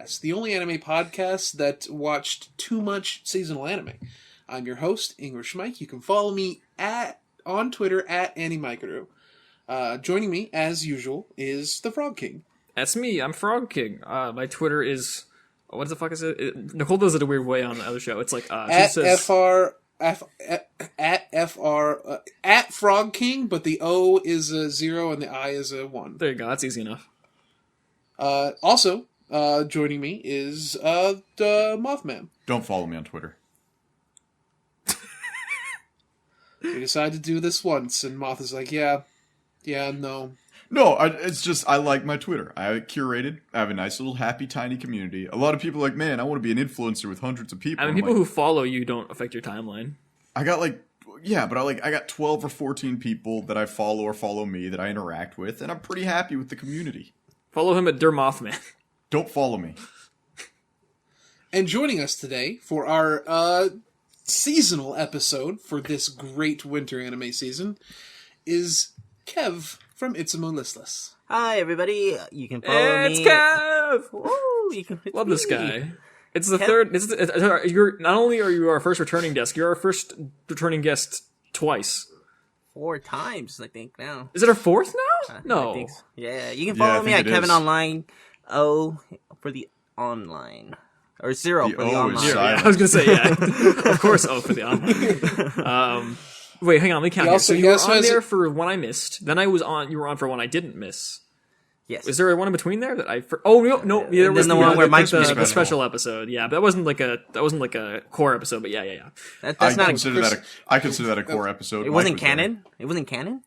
Podcast, the only anime podcast that watched too much seasonal anime. I'm your host, English Mike. You can follow me on Twitter at AnnieMikeru. Joining me, as usual, is the Frog King. That's me. I'm Frog King. My Twitter is... What the fuck is it? Nicole does it a weird way on the other show. It's like... at Frog King, but the O is a 0 and the I is a 1. There you go. That's easy enough. Also, joining me is the Mothman. Don't follow me on Twitter. We decided to do this once, and Moth is like, yeah, no. No, it's just, I like my Twitter. I have it curated. I have a nice little happy, tiny community. A lot of people are like, man, I want to be an influencer with hundreds of people. I mean, people who follow you don't affect your timeline. I got I got 12 or 14 people that I follow or follow me that I interact with, and I'm pretty happy with the community. Follow him at Dermothman. Don't follow me. And joining us today for our seasonal episode for this great winter anime season is Kev from Itsumo Listless. Hi, everybody. You can follow me. It's Kev! Woo, Love this guy. It's the third... You're not only are you our first returning guest, you're our first returning guest twice. 4 times, I think, now. Is it our fourth now? I No. think so. Yeah, you can follow me at Kevin Online. O for the online. Or 0 The for the O is online. silent. I was going to say, yeah. Of course, O for the online. Wait, hang on, let me count here. So you were on there for one I missed, then you were on for one I didn't miss. Yes. Is there one in between there that no, there was the one where Mike's the special episode. Yeah, but that wasn't like a core episode, but yeah. That's I not consider that a core episode. It wasn't canon? It wasn't canon?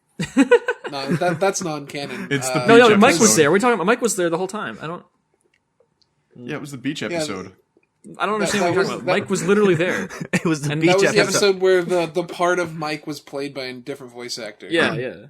No, that's non-canon. It's the No, beach Mike was episode. there. We're talking about Mike was there the whole time. Yeah, it was the beach episode. I don't understand what you're talking about. that- Mike was literally there. It was the And beach That was the episode. episode where the part of Mike was played by a different voice actor. Yeah.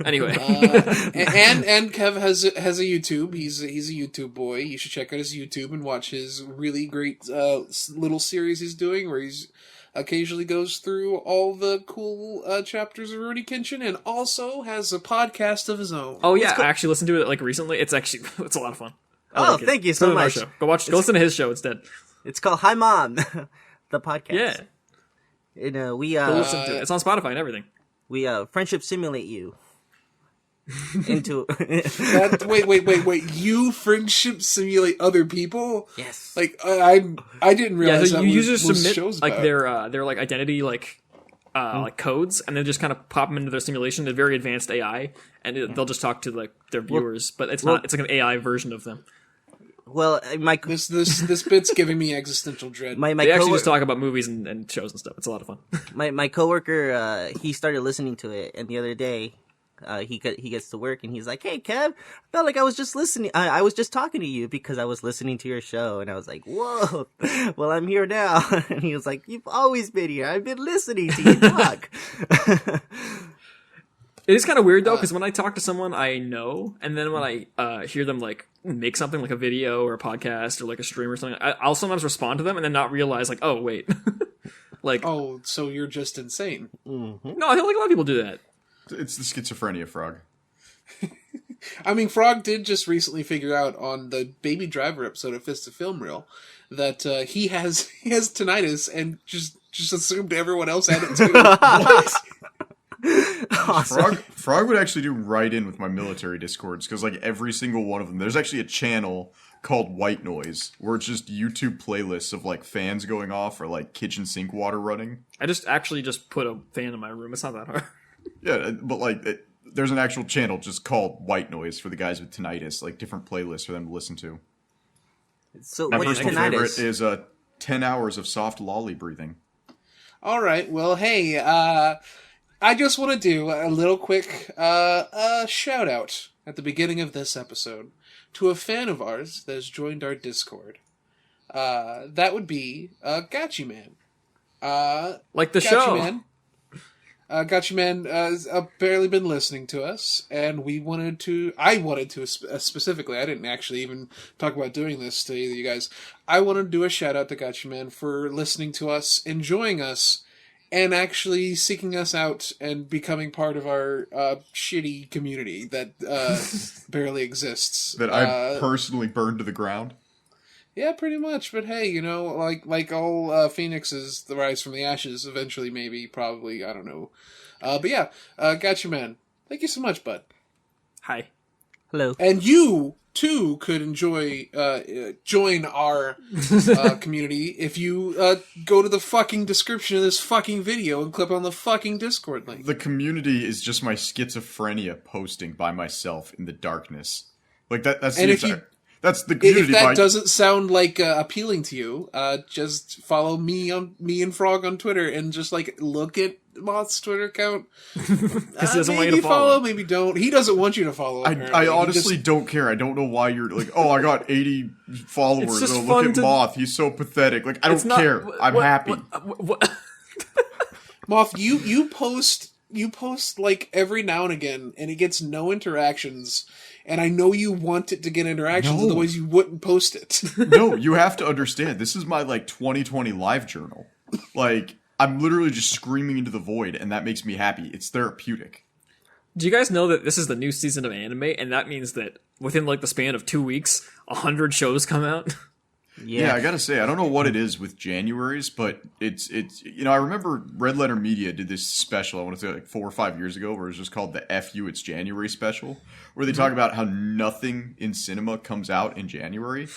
Anyway. And Kev has a YouTube. He's a YouTube boy. You should check out his YouTube and watch his really great little series he's doing, where he's occasionally goes through all the cool chapters of Rurouni Kenshin, and also has a podcast of his own. Oh yeah, I actually listened to it recently. It's a lot of fun. I Oh, like it. thank you Put it so on our much. show. Go listen to his show instead. It's called Hi Mom, the podcast. Yeah. And we Go listen to it. It's on Spotify and everything. we friendship simulate you into Wait! You friendship simulate other people? yes. Like I didn't Yeah, realize so that users was submit shows like about. their like identity like codes, and then just kind of pop them into their simulation. They're very advanced AI, and they'll just talk to like their viewers, but it's like an AI version of them. Well, my This bit's giving me existential dread. my They actually coworker, just talk about movies and shows and stuff. It's a lot of fun. my coworker he started listening to it, and the other day he gets to work and he's like, "Hey, Kev, I felt like I was just listening. I was just talking to you because I was listening to your show." And I was like, "Whoa, well, I'm here now." And he was like, "You've always been here. I've been listening to you talk." It is kind of weird though, because when I talk to someone I know, and then when I hear them like make something like a video or a podcast or like a stream or something, I'll sometimes respond to them and then not realize like, oh wait, like Oh, so you're just insane. no, I feel like a lot of people do that. It's the schizophrenia frog. I mean, Frog did just recently figure out on the Baby Driver episode of Fist of Film Reel that he has tinnitus and just assumed everyone else had it too. Awesome. Frog would actually do right in with my military discords, because like every single one of them, there's actually a channel called White Noise where it's just YouTube playlists of like fans going off or like kitchen sink water running. I just put a fan in my room. It's not that hard. Yeah, but like there's an actual channel just called White Noise for the guys with tinnitus, like different playlists for them to listen to. So My what's personal favorite tinnitus? is 10 hours of soft lolly breathing. All right, well, hey, I just want to do a little quick shout out at the beginning of this episode to a fan of ours that has joined our Discord. That would be Gachi Man. Like the Gachi show. Man. Gachi Man has barely been listening to us, and I wanted to specifically, I didn't actually even talk about doing this to you guys. I wanted to do a shout out to Gachi Man for listening to us, enjoying us, and actually seeking us out and becoming part of our shitty community that barely exists. That I personally burned to the ground. Yeah, pretty much. But hey, you know, like all phoenixes, the rise from the ashes. Eventually, maybe, probably, I don't know. But yeah, Gotcha Man. Thank you so much, bud. Hi. Hello. And you too could enjoy join our community if you go to the fucking description of this fucking video and click on the fucking Discord link. The community is just my schizophrenia posting by myself in the darkness. Like that's And the if you- entire- that's the community. If that by, doesn't sound like appealing to you, just follow me and Frog on Twitter and just like look at Moth's Twitter account. Because he doesn't want you Maybe to follow. maybe don't. He doesn't want you to follow. I apparently. He honestly just- don't care. I don't know why you're like, oh, I got 80 followers. It's just Oh, look fun at to- Moth. He's so pathetic. Like, I It's don't not- care. I'm happy. What? Moth, you post like every now and again, and it gets no interactions. And I know you want it to get interactions, No. otherwise you wouldn't post it. No, you have to understand. This is my like 2020 live journal. Like, I'm literally just screaming into the void, and that makes me happy. It's therapeutic. Do you guys know that this is the new season of anime, and that means that within like the span of 2 weeks, 100 shows come out? Yeah, I gotta say, I don't know what it is with January's, but it's you know, I remember Red Letter Media did this special, I want to say like 4 or 5 years ago, where it was just called the FU It's January special, where they talk about how nothing in cinema comes out in January,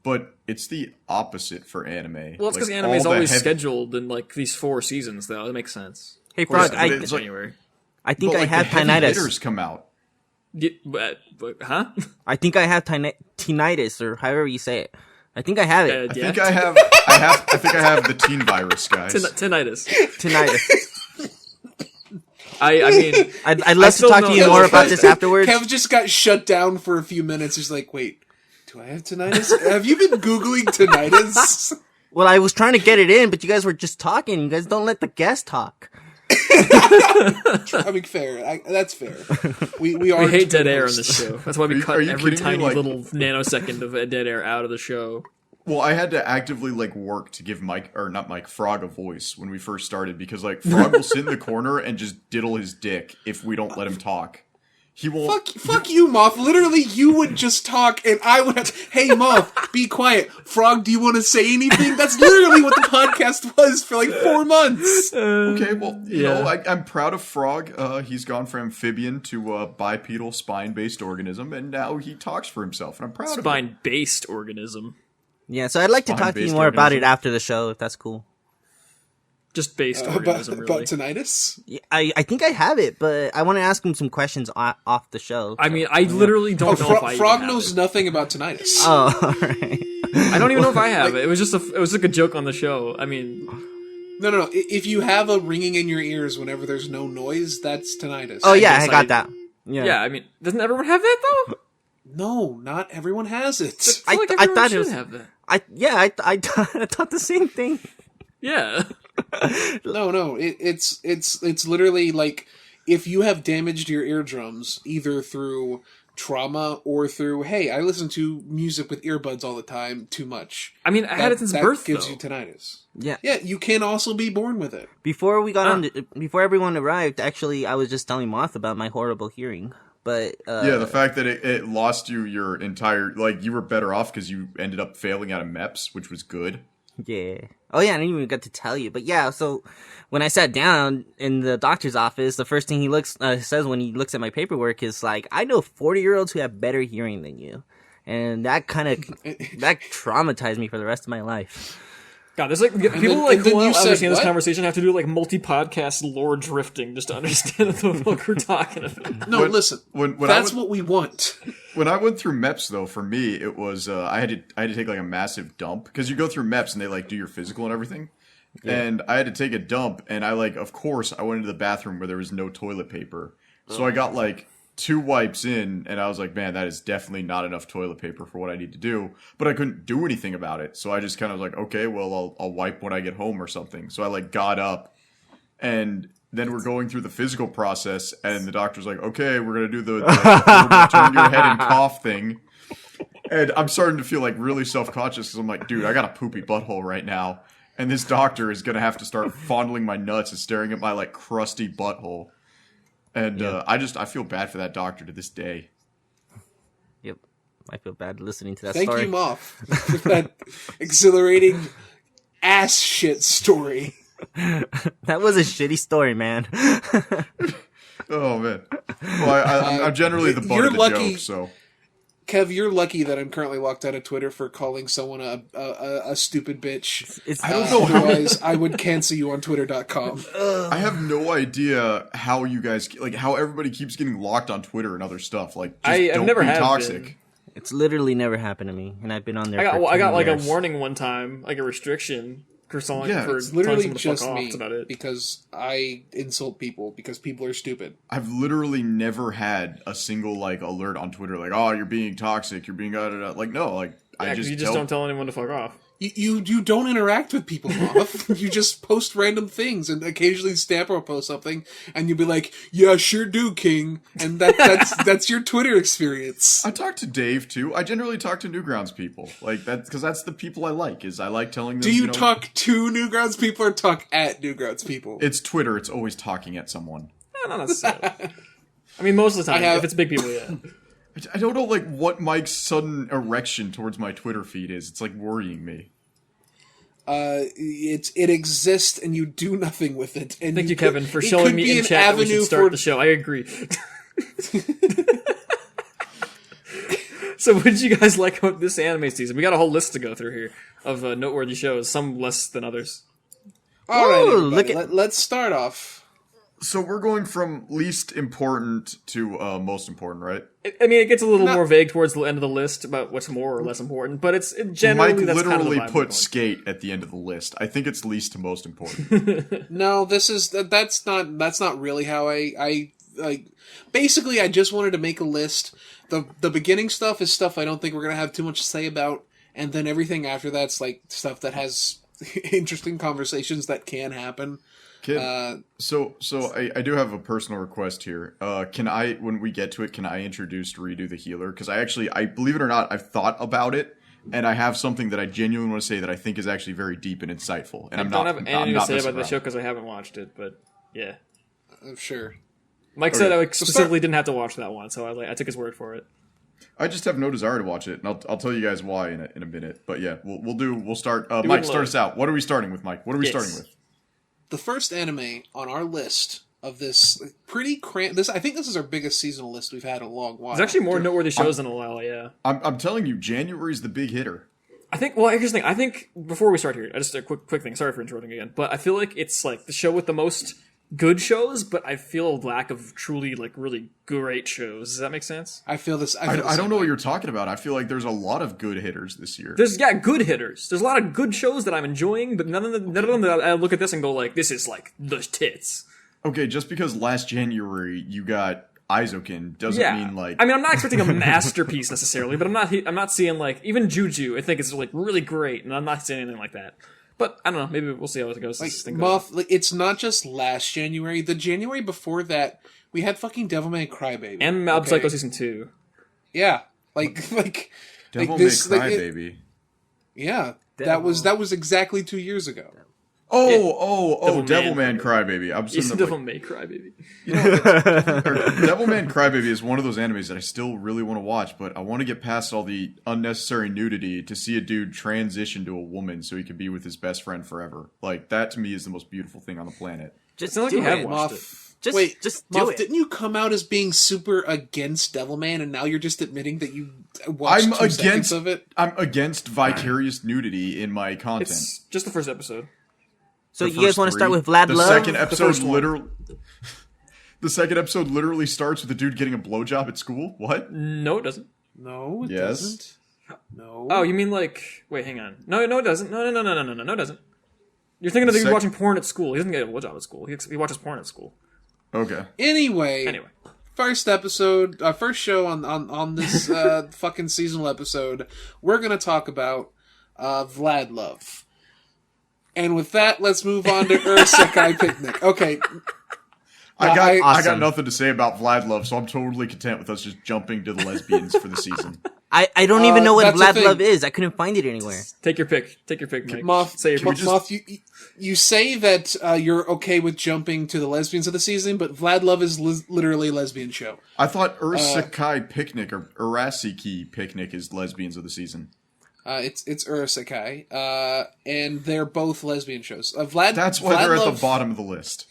but it's the opposite for anime. Well, it's because Like, anime is all the always heavy- scheduled in like these 4 seasons, though. That makes sense. Hey, Well, Frog, yeah, I but it's like- January. think but, I like, have the heavy tinnitus. hitters come out. Huh? I think I have tinnitus, or however you say it. I think I have it. I Yeah. think I have the teen virus, guys. Tinnitus. Tinnitus. I mean, I'd love to still talk know- to you more about this afterwards. Kev just got shut down for a few minutes. He's like, wait, do I have tinnitus? Have you been Googling tinnitus? Well, I was trying to get it in, but you guys were just talking. You guys don't let the guest talk. I mean, fair. That's fair. We are we hate dead Twitter air on hosts. this show. That's why we Are cut you every kidding me? tiny Like- little nanosecond of dead air out of the show. Well, I had to actively like work to give Frog a voice when we first started because like Frog will sit in the corner and just diddle his dick if we don't let him talk. He won't. Fuck you, Moth. Literally, you would just talk, and I would have. Hey, Moth, be quiet. Frog, do you want to say anything? That's literally what the podcast was for like 4 months. Okay, well, you Yeah. know, I'm proud of Frog. He's gone from amphibian to bipedal spine-based organism, and now he talks for himself, and I'm proud of him. Spine-based organism. Yeah, so I'd like to talk to you Spine-based more about it organism. after the show, if that's cool. Just based About organism, really. tinnitus? Yeah, I think I have it, but I want to ask him some questions off the show. I mean, I literally don't know if I Frog even knows have nothing about tinnitus. Oh, alright. it. I don't even know if I have it. It was just it was like a joke on the show. I mean, No. If you have a ringing in your ears whenever there's no noise, that's tinnitus. Oh, yeah, guess I got I- that. Yeah. yeah. I mean, doesn't everyone have that though? No, not everyone has it. I feel like I everyone thought it should was- have that. I thought the same thing. Yeah. No. It's literally like if you have damaged your eardrums either through trauma or through hey, I listen to music with earbuds all the time too much. I mean, I had it since that birth, gives though. you tinnitus. Yeah. Yeah, you can also be born with it. Before we got before everyone arrived, actually, I was just telling Moth about my horrible hearing. But Yeah, the fact that it lost you your entire like you were better off because you ended up failing out of MEPS, which was good. yeah. Oh yeah, I didn't even get to tell you. But yeah, so when I sat down in the doctor's office, the first thing he says when he looks at my paperwork is like, "I know 40-year-olds who have better hearing than you," and that kind of that traumatized me for the rest of my life. God, there's like people then- like and then who you don't said understand this what? conversation have to do like multi-podcast lore drifting just to understand what the fuck we're talking about. No, When- listen. when I that's would- what we want. When I went through MEPS, though, for me, it was I had to take like a massive dump because you go through MEPS and they like do your physical and everything, and I had to take a dump, and I like of course I went into the bathroom where there was no toilet paper, so I got like 2 wipes in, and I was like, man, that is definitely not enough toilet paper for what I need to do, but I couldn't do anything about it, so I just kind of was like, okay, well I'll wipe when I get home or something. So I like got up, and then we're going through the physical process, and the doctor's like, okay, we're going to do the we're gonna turn your head and cough thing. And I'm starting to feel like really self-conscious because I'm like, dude, I got a poopy butthole right now. and this doctor is gonna have to start fondling my nuts and staring at my like crusty butthole. And I feel bad for that doctor to this day. Yep. I feel bad listening to that Thank story. you, Moff, for that exhilarating ass shit story. That was a shitty story, man. Oh man. Well, I'm generally the butt you're of the lucky- joke, so. Kev, you're lucky that I'm currently locked out of Twitter for calling someone a stupid bitch. It's, I don't know how. Otherwise, I would cancel you on Twitter.com. I have no idea how you guys like how everybody keeps getting locked on Twitter and other stuff. Like, just I've don't never be have toxic. been. It's literally never happened to me, and I've been on there. I got like a years. warning one time, like a restriction for someone Yeah, for it's telling Literally someone to just fuck off. me, That's about it. because I insult people because people are stupid. I've literally never had a single like alert on Twitter like, oh, you're being toxic, you're being like, no, like Yeah, I 'cause just you just don't tell anyone to fuck off. You don't interact with people, Moff. You just post random things, and occasionally Stamper will post something, and you'll be like, "Yeah, sure do, King," and that's your Twitter experience. I talk to Dave too. I generally talk to Newgrounds people, like that, because that's the people I like. Is I like telling them. Do you know, talk to Newgrounds people or talk at Newgrounds people? It's Twitter. It's always talking at someone. No, not necessarily. I mean, most of the time, have- if it's big people, yeah. I don't know like what Mike's sudden erection towards my Twitter feed is. It's like worrying me. It exists, and you do nothing with it. And Thank you, Kevin, for showing me in chat that we should start the show. I agree. So, what did you guys like about this anime season? We got a whole list to go through here of noteworthy shows, some less than others. All right, Ooh, everybody, look at- let's start off. So we're going from least important to most important, right? I mean, it gets a little No. more vague towards the end of the list about what's more or less important, but it's generally Mike that's literally kind of the vibe we're put going. skate at the end of the list. I think it's least to most important. No, that's not really how I like. Basically, I just wanted to make a list. The beginning stuff is stuff I don't think we're gonna have too much to say about, and then everything after that's like stuff that has interesting conversations that can happen. Kid, so I do have a personal request here. Can I, when we get to it, can I introduce Redo the Healer? Because I believe it or not, I've thought about it, and I have something that I genuinely want to say that I think is actually very deep and insightful. And I I'm don't not. have I'm anything to not say messing about the around. show because I haven't watched it, but yeah. Sure. Mike Okay. said I specifically didn't have to watch that one, so I took his word for it. I just have no desire to watch it, and I'll tell you guys why in a minute. But yeah, we'll start. it Mike, start low. us out. What are we starting with, Mike? What are we Yes. starting with? The first anime on our list of this pretty this I think this is our biggest seasonal list we've had in a long while. There's actually more noteworthy shows than a while, yeah. I'm telling you, January's the big hitter. I think, well, here's the thing. I think, before we start here, just a quick thing. Sorry for interrupting again. But I feel like it's, like, the show with the most good shows, but I feel a lack of truly, like, really great shows. Does that make sense? I feel this. I don't know what you're talking about. I feel like there's a lot of good hitters this year. There's, good hitters. There's a lot of good shows that I'm enjoying, but none of them that I look at this and go, like, this is, like, the tits. Okay, just because last January you got Aizokin doesn't Yeah. mean like. I mean, I'm not expecting a masterpiece necessarily, but I'm not seeing, like, even Juju, I think it's, like, really great, and I'm not seeing anything like that. But, I don't know, maybe we'll see how it goes. like this thing goes on. Muff. Like, it's not just last January. The January before that, we had fucking Devilman Crybaby And Mob okay? Psycho Season 2. Yeah, like Devil this, May Cry, like, baby. yeah. Devil. That was exactly 2 years ago. Devilman Crybaby. I'm Yes, sitting Devil there May Cry, baby. Devilman Crybaby is one of those animes that I still really want to watch, but I want to get past all the unnecessary nudity to see a dude transition to a woman so he can be with his best friend forever. Like, that to me is the most beautiful thing on the planet. Just Sounds like do you have it. one. Watched Muff, Just- wait, just do Muff, it. didn't you come out as being super against Devilman, and now you're just admitting that you watched I'm 2 seconds against of it? I'm against vicarious nudity in my content. It's just the first episode. So The you guys first want to start three. with Vlad the Love? Second episode first one. literally. The second episode literally starts with a dude getting a blowjob at school. What? No, it doesn't. No, it Yes. doesn't. No. Oh, you mean like... Wait, hang on. No, it doesn't. No, it doesn't. You're thinking of the dude Sec- watching porn at school. He doesn't get a blowjob at school. He watches porn at school. Okay. Anyway, Anyway. First show on this fucking seasonal episode, we're gonna talk about Vlad Love. And with that, let's move on to Ursekai Picnic. Okay, I got Awesome. nothing to say about Vlad Love, so I'm totally content with us just jumping to the lesbians for the season. I don't even know what that's the Vlad thing. Love is. I couldn't find it anywhere. Take your pick. Take your pick, Mike. Moth, Say your pick. Moth, you say that you're okay with jumping to the lesbians of the season, but Vlad Love is literally a lesbian show. I thought Ursakai Picnic or Urasiki Picnic is lesbians of the season. It's Urasakai, and they're both lesbian shows. Vlad. That's why Vlad they're at Love, the bottom of the list.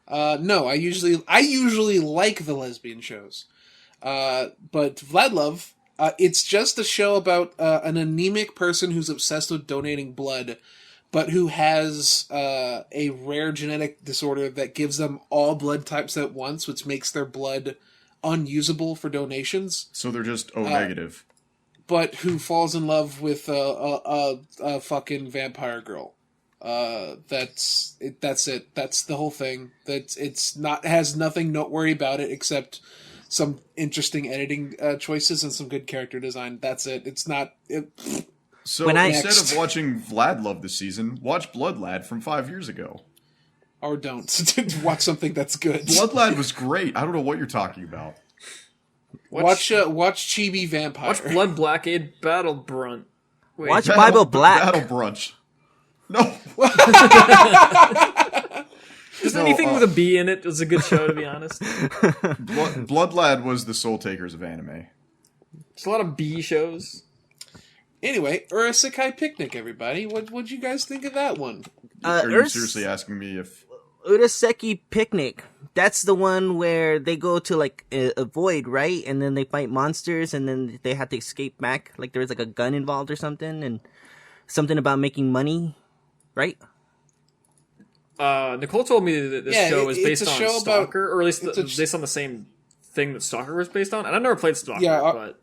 No, I usually like the lesbian shows, but Vlad Love. It's just a show about an anemic person who's obsessed with donating blood, but who has a rare genetic disorder that gives them all blood types at once, which makes their blood unusable for donations. So they're just O negative. But who falls in love with a fucking vampire girl. That's it. That's the whole thing. Has nothing noteworthy about it except some interesting editing choices and some good character design. That's it. It's not. So instead of watching Vlad Love this season, watch Blood Lad from 5 years ago. Or don't. Watch something that's good. Blood Lad was great. I don't know what you're talking about. Watch Chibi Vampire. Watch Blood Blockade Battle Brunt. Wait, Watch Bible Black. Battle Brunch. No. Just anything with a B in it was a good show, to be honest. Blood Lad was the Soul Takers of anime. There's a lot of B shows. Anyway, Urasakai Picnic, everybody. What'd you guys think of that one? Are you seriously asking me if... Uraseki Picnic. That's the one where they go to like a void, right? And then they fight monsters, and then they have to escape back. Like there was like a gun involved or something, and something about making money, right? Nicole told me that this show is based on Stalker, or at least based on the same thing that Stalker was based on. And I've never played Stalker, but...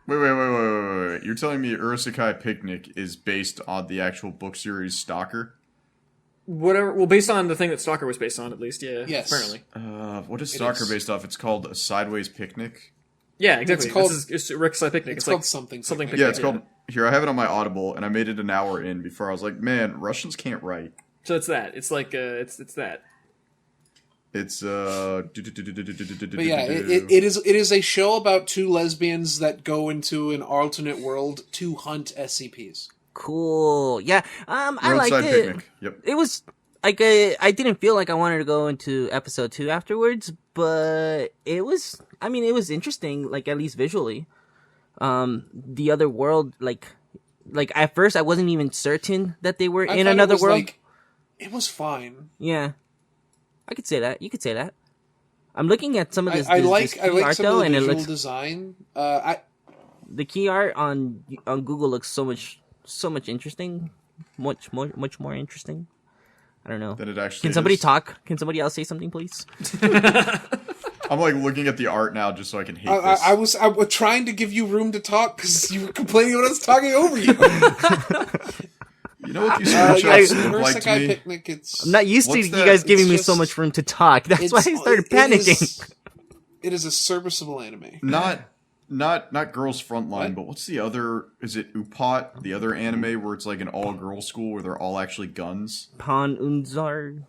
Wait. You're telling me Urasakai Picnic is based on the actual book series Stalker? Whatever. Well, based on the thing that Stalker was based on, at least, yeah. Yes. Apparently. What is Stalker based off? It's called A Sideways Picnic? Yeah, exactly. It's called Rick's Picnic. It's called something. Picnic. Yeah, it's called... Here, I have it on my Audible, and I made it an hour in before I was like, man, Russians can't write. So it's that. It's like, it's that. But yeah, it is a show about two lesbians that go into an alternate world to hunt SCPs. Cool. Yeah. I liked Roadside it. Picnic. Yep. It was like I didn't feel like I wanted to go into episode 2 afterwards, but it was. I mean, it was interesting. Like at least visually, the other world. Like at first, I wasn't even certain that they were in another world. It was fine. Yeah, I could say that. You could say that. I'm looking at some of this. I like key some art, of though, the and it visual looks design. the key art on Google looks so much interesting, much more interesting. I don't know. Than it actually Can somebody is. talk? Can somebody else say something, please? I'm like looking at the art now just so I can hate this. I was trying to give you room to talk because you were complaining when I was talking over you. You know what these screenshots look like to Urasakai me? Picnic. I'm not used to What's you that? guys giving It's me just- so much room to talk. That's why I started panicking. It is a serviceable anime. Not Girls Frontline, but what's the other? Is it Upat, the other anime where it's like an all-girl school where they're all actually guns? Pan Unzar.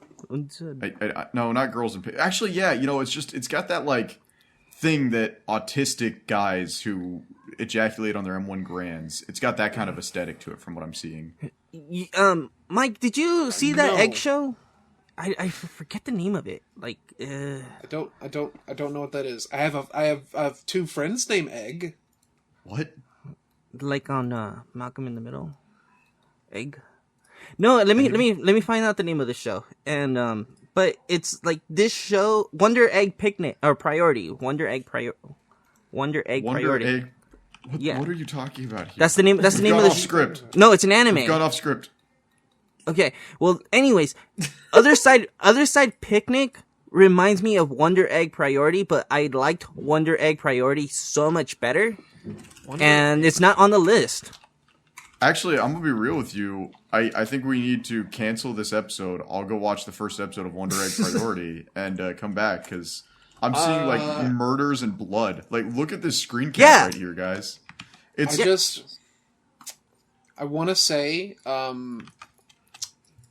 No, not Girls in... Actually, yeah, it's got that like thing that autistic guys who ejaculate on their M1 grands. It's got that kind of aesthetic to it, from what I'm seeing. Mike, did you see that No. egg show? I forget the name of it. Like, I don't know what that is. I have two friends named Egg. What? like on Malcolm in the Middle. Egg. No, let me find out the name of the show. And but it's like this show, Wonder Egg Picnic or Priority, Wonder Egg Priority. Wonder Egg. Yeah. What are you talking about here? That's the name. That's the name of the script. No, it's an anime. Got off script. Okay. Well, anyways, other side Picnic reminds me of Wonder Egg Priority, but I liked Wonder Egg Priority so much better, and it's not on the list. Actually, I'm gonna be real with you. I think we need to cancel this episode. I'll go watch the first episode of Wonder Egg Priority and come back because I'm seeing like murders and blood. Like, look at this screen cap right here, guys. It's I want to say,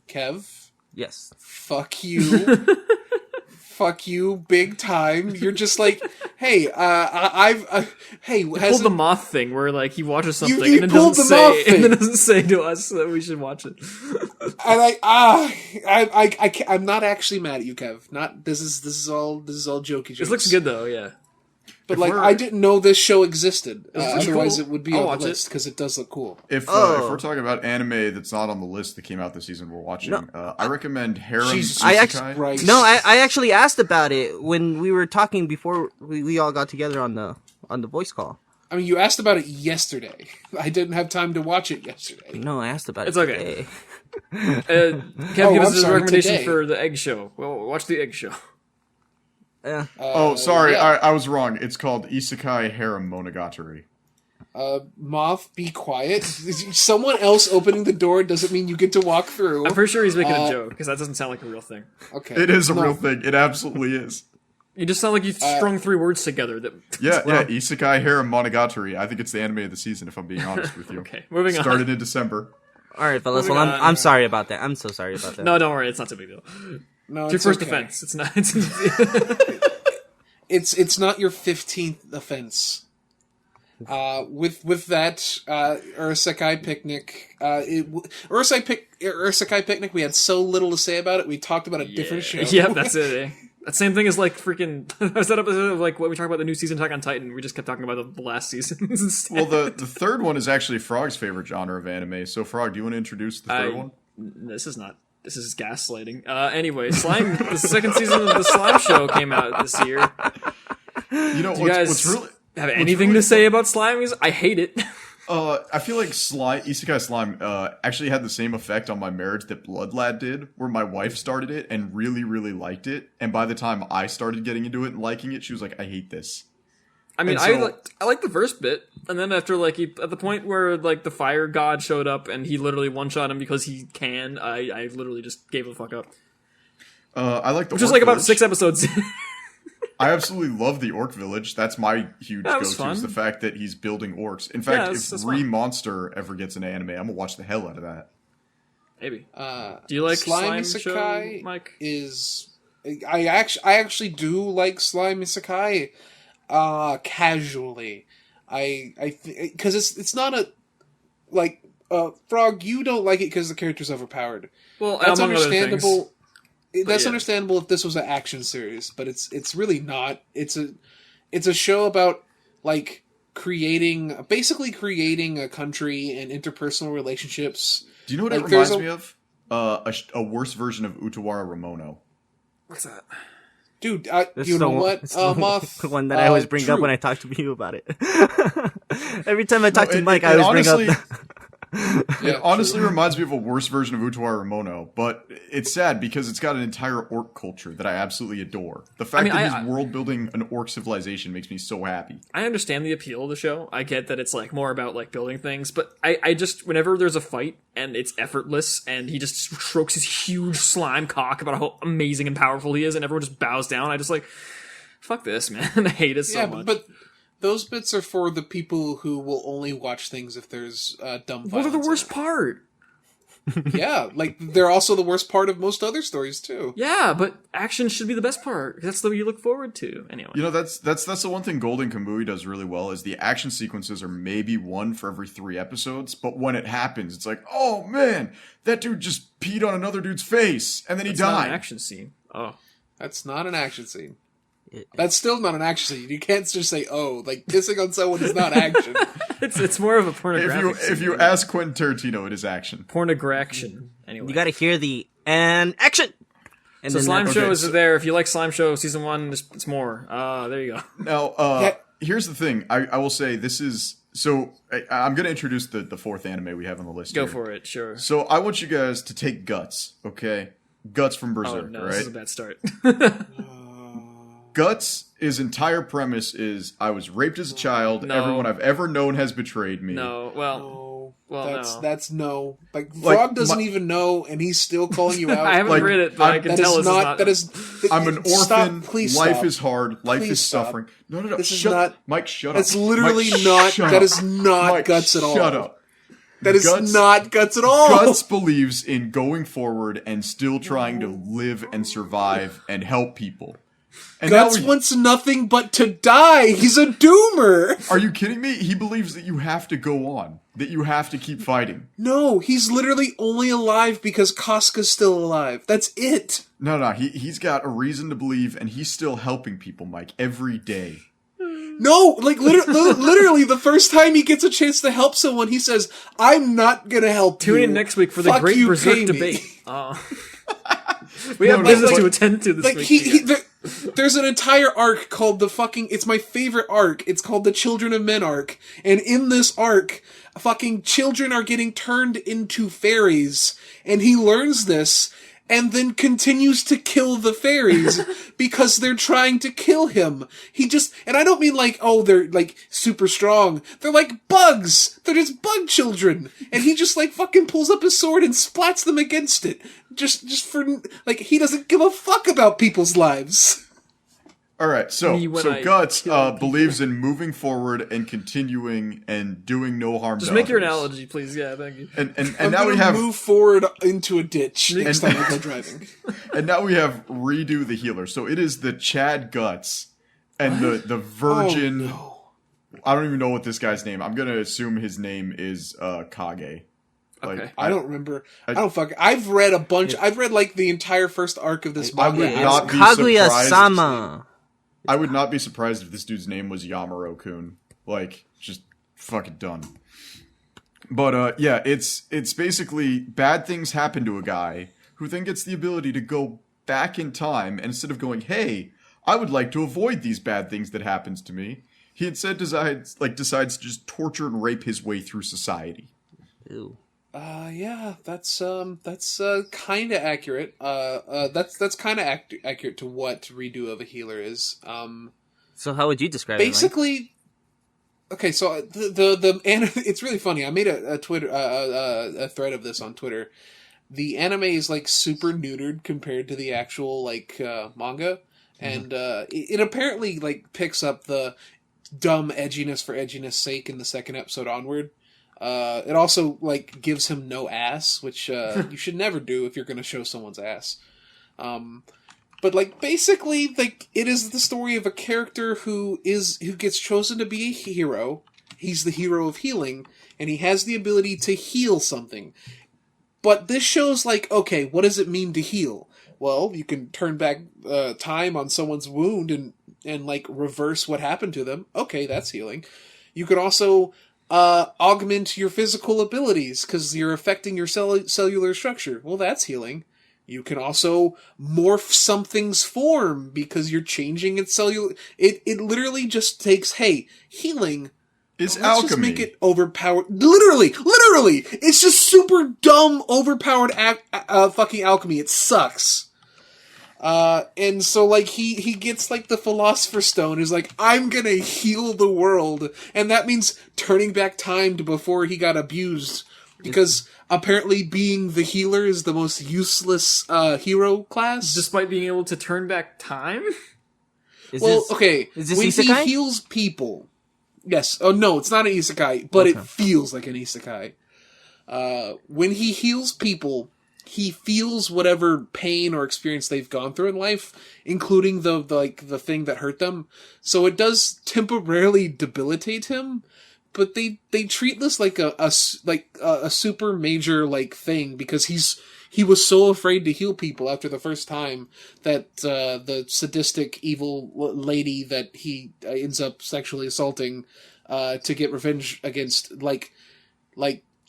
Kev, Yes. fuck you fuck you, big time. You're just like, hey, hey, Pulled the moth thing where like he watches something you and then pulled doesn't the moth say thing. and then doesn't say to us that we should watch it. And I'm not actually mad at you, Kev. Not this is all jokey jokes. This looks good though, yeah. But If like, we're- I didn't know this show existed. looks Otherwise, cool. it would be I'll on watch the it. list because it does look cool. If Oh. we're talking about anime that's not on the list that came out this season we're watching, No. I recommend Harem Jesus Isekai. Christ! No, I actually asked about it when we were talking before we all got together on the voice call. I mean, you asked about it yesterday. I didn't have time to watch it yesterday. No, I asked about it. It's okay. Today. Kev, Oh, give us I'm his sorry, recommendation today. for the Egg Show. Well, watch the Egg Show. Yeah. Oh, sorry, yeah. I was wrong. It's called Isekai Harem Monogatari. Moth, be quiet. Someone else opening the door doesn't mean you get to walk through. I'm pretty sure he's making a joke because that doesn't sound like a real thing. Okay, It is a No. real thing. It absolutely is. You just sound like you strung 3 words together. That Yeah, Isekai Harem Monogatari. I think it's the anime of the season, if I'm being honest with you. Okay, moving on. Started in December. All right, fellas. Moving Well, on. I'm sorry about that. I'm so sorry about that. No, don't worry. It's not a big deal. No, It's your it's first okay. offense. It's not. It's, It's not your 15th offense. With that Urusei Picnic, Urusei Picnic, we had so little to say about it. We talked about a different show. Yep, that's it. Eh? That same thing is like freaking. Was that episode of like what we talked about the new season of Attack on Titan? We just kept talking about the last season. Well, the third one is actually Frog's favorite genre of anime. So, Frog, do you want to introduce the third one? This is not. This is gaslighting. Anyway, Slime. The second season of the Slime Show came out this year. You know, Do you guys what's really... have anything to say about Slime? I hate it. I feel like Isekai Slime actually had the same effect on my marriage that Blood Lad did, where my wife started it and really, really liked it. And by the time I started getting into it and liking it, she was like, I hate this. I mean, And so- I like the first bit, and then after like at the point where like the fire god showed up and he literally one shot him because he can, I literally just gave the fuck up. I like the Which is Orc like about Village. 6 episodes. I absolutely love the Orc Village. That's my huge That was go-to, is fun. the fact that he's building orcs. In fact, that's if fun. Monster ever gets an anime, I'm gonna watch the hell out of that. Maybe. Do you like Slime Slime Show, Isekai? Mike? I actually do like Slime Isekai, casually. Because it's not a like Frog. You don't like it because the character's overpowered. Well, That's among other understandable. things. That's yeah. understandable if this was an action series, but it's really not. It's a show about like basically creating a country and interpersonal relationships. Do you know what Like, it there's reminds me of? A worse version of Utawara Ramono. What's that? Dude, This you is know the what, it's the Moth? the one that I always bring up true. when I talk to you about it. Every time I talk to it- Mike, it I always honestly- bring up. Yeah, It honestly reminds me of a worse version of Utawara Ramono, but it's sad because it's got an entire orc culture that I absolutely adore. The fact mean, that I- he's world building an orc civilization makes me so happy. I understand the appeal of the show. I get that it's like more about like building things, but I just whenever there's a fight and it's effortless and he just strokes his huge slime cock about how amazing and powerful he is and everyone just bows down, I just like fuck this, man. I hate it so yeah, much. but those bits are for the people who will only watch things if there's dumb violence. what are the in worst it. part? Yeah, like they're also the worst part of most other stories too. Yeah, but action should be the best part. 'Cause that's the way you look forward to. Anyway. You know, that's the one thing Golden Kamui does really well is the action sequences are maybe one for every 3 episodes, but when it happens, it's like, oh man, that dude just peed on another dude's face and then he It's not an died. action scene. Oh. That's not an action scene. That's still not an action scene. You can't just say, "Oh, like pissing on someone is not action." It's more of a pornographic If you scene. ask Quentin Tarantino, it is action. Pornograction. Anyway. You got to hear the and action. And So then Slime that- Show okay, is so- there. If you like Slime Show season 1, it's more. There you go. Now, Yeah. here's the thing. I will say this is so. I'm going to introduce the 4th anime we have on the list. Go here. for it. Sure. So I want you guys to take Guts, okay? Guts from Oh Berserk, no, this is a right? bad start. Guts' his entire premise is I was raped as a child. No. Everyone I've ever known has betrayed me. No, well, No, Well, that's no. no. Like Like, Frog doesn't my- even know, and he's still calling you out. I haven't like, read it, but I I'm- can That tell is this not. is not. That is. I'm an Stop, orphan. please Life stop. is hard. Life Please is stop. suffering. No. This is Shut not- up. Mike, shut up. That's literally Mike, not. shut That up. is not Mike, Guts at all. Shut up. That is not Guts at all. Guts believes in going forward and still trying to live and survive and help people. And Guts wants nothing but to die. He's a doomer. Are you kidding me? He believes that you have to go on. That you have to keep fighting. No, he's literally only alive because Casca's still alive. That's it. No, he's got a reason to believe, and he's still helping people, Mike, every day. No, like literally the first time he gets a chance to help someone, he says, "I'm not gonna help you." Tune in next week for the Fuck Great you, Berserk pay me. debate. We have business to attend to this Like week. there's an entire arc called the fucking. It's my favorite arc. It's called the Children of Men arc, and in this arc, fucking children are getting turned into fairies, and he learns this. And then continues to kill the fairies because they're trying to kill him. And I don't mean like, oh, they're like super strong. They're like bugs. They're just bug children. And he just like fucking pulls up his sword and splats them against it. Just for, like, he doesn't give a fuck about people's lives. Alright, so I Guts kill believes in moving forward and continuing and doing no harm Just to make your others. analogy, please. Yeah, thank you. And I'm now we gonna have move forward into a ditch next time I go driving. and now we have Redo the Healer. So it is the Chad Guts and the virgin. Oh, no. I don't even know what this guy's name. I'm gonna assume his name is Kage. Like, Okay. I don't remember. I've read a bunch. I've read like the entire first arc of this I manga. would Yeah, not it's be surprised. Kaguya-sama. I would not be surprised if this dude's name was Yamaro-kun. Like, just fucking done. But yeah, it's basically bad things happen to a guy who then gets the ability to go back in time, and instead of going, "Hey, I would like to avoid these bad things that happens to me," he instead decides to just torture and rape his way through society. Ew. Yeah, that's kind of accurate. That's kind of accurate to what Redo of a Healer is. So how would you describe it? Basically, okay. So it's really funny. I made a Twitter a thread of this on Twitter. The anime is like super neutered compared to the actual like manga, and it apparently like picks up the dumb edginess for edginess sake in the second episode onward. It also like gives him no ass, which you should never do if you're going to show someone's ass. But like basically, like it is the story of a character who gets chosen to be a hero. He's the hero of healing, and he has the ability to heal something. But this shows like, okay, what does it mean to heal? Well, you can turn back time on someone's wound and like reverse what happened to them. Okay, that's healing. You could also augment your physical abilities because you're affecting your cellular structure. Well, that's healing. You can also morph something's form because you're changing its cellular. It literally just takes, hey, healing. It's Let's alchemy. just make it overpowered. Literally, it's just super dumb, overpowered fucking alchemy. It sucks. And so like he gets like the Philosopher's Stone, is like, I'm gonna heal the world, and that means turning back time to before he got abused, because apparently being the healer is the most useless hero class. Despite being able to turn back time? Is well, this, okay, is this when isekai? he heals people, yes. Oh no, it's not an isekai, but it feels like an isekai. When he heals people, he feels whatever pain or experience they've gone through in life, including the thing that hurt them. So it does temporarily debilitate him, but they treat this like a super major like thing, because he was so afraid to heal people after the first time that the sadistic evil lady that he ends up sexually assaulting to get revenge against like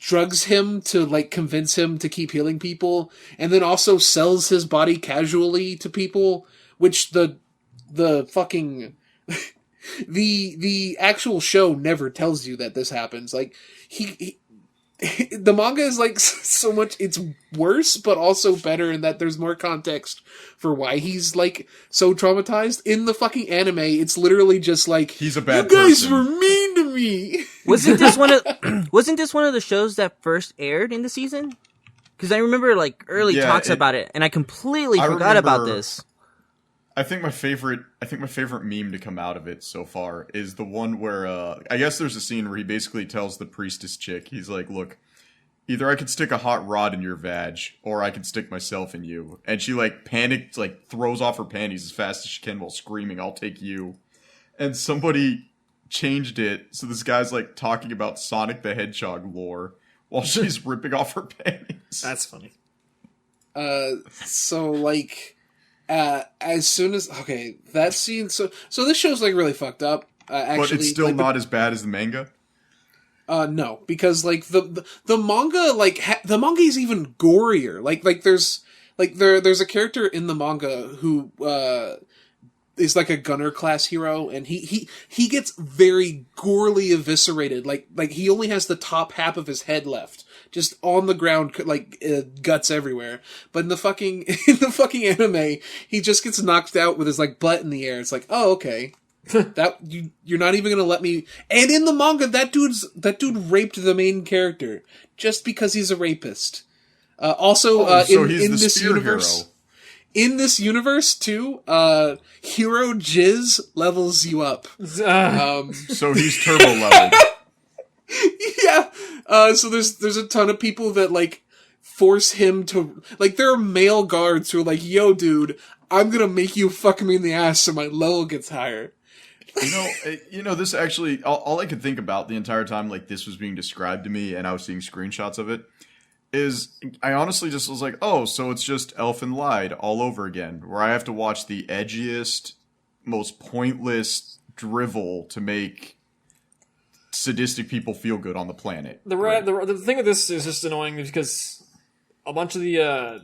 drugs him to like convince him to keep healing people, and then also sells his body casually to people, which the fucking the actual show never tells you that this happens. Like he the manga is like so much, it's worse but also better in that there's more context for why he's like so traumatized. In the fucking anime, it's literally just like, he's a bad you guys person. were mean to me. Wasn't this one of the shows that first aired in the season? Because I remember like early talks about it, and I completely forgot about this. I think my favorite meme to come out of it so far is the one where I guess there's a scene where he basically tells the priestess chick, he's like, look, either I could stick a hot rod in your vag, or I could stick myself in you. And she, like, panicked, like, throws off her panties as fast as she can while screaming, I'll take you. And somebody changed it, so this guy's, like, talking about Sonic the Hedgehog lore while she's ripping off her panties. That's funny. So, like, as soon as... Okay, that scene... So this show's, like, really fucked up. Actually, but it's still like, not as bad as the manga? No, because like the manga, like the manga is even gorier. Like there's a character in the manga who is like a gunner class hero, and he gets very gorely eviscerated. Like he only has the top half of his head left, just on the ground, like guts everywhere. But in the fucking anime, he just gets knocked out with his like butt in the air. It's like, oh, okay. That you're not even gonna let me. And in the manga, that dude raped the main character just because he's a rapist. Also, so in he's the this spear universe, hero. in this universe too, hero jizz levels you up. So he's turbo leveled. Yeah. So there's a ton of people that like force him to, like, there are male guards who are like, yo, dude, I'm gonna make you fuck me in the ass so my level gets higher. This actually, all I could think about the entire time, like, this was being described to me and I was seeing screenshots of it, is I honestly just was like, oh, so it's just Elfen Lied all over again, where I have to watch the edgiest, most pointless drivel to make sadistic people feel good on the planet. The thing with this is just annoying because a bunch of the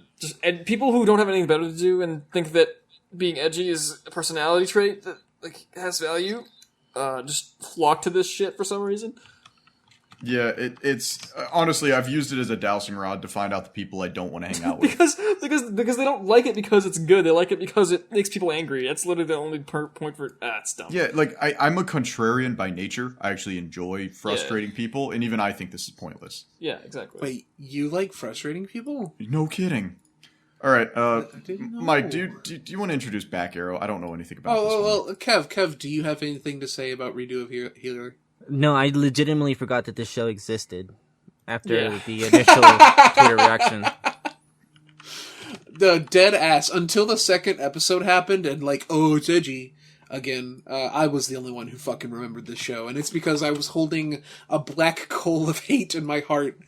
people who don't have anything better to do and think that being edgy is a personality trait that like has value, just flock to this shit for some reason. Yeah, it's honestly, I've used it as a dowsing rod to find out the people I don't want to hang out with. because they don't like it because it's good. They like it because it makes people angry. That's literally the only point for it. It's dumb. Yeah, like I'm a contrarian by nature. I actually enjoy frustrating people, and even I think this is pointless. Yeah, exactly. Wait, you like frustrating people? No kidding. All right, didn't know. Mike, do you want to introduce Back Arrow? I don't know anything about this one. Well, Kev, do you have anything to say about Redo of Healer? No, I legitimately forgot that this show existed after Yeah. the initial Twitter reaction. The dead ass until the second episode happened, and like, oh, it's edgy again. I was the only one who fucking remembered this show, and it's because I was holding a black coal of hate in my heart.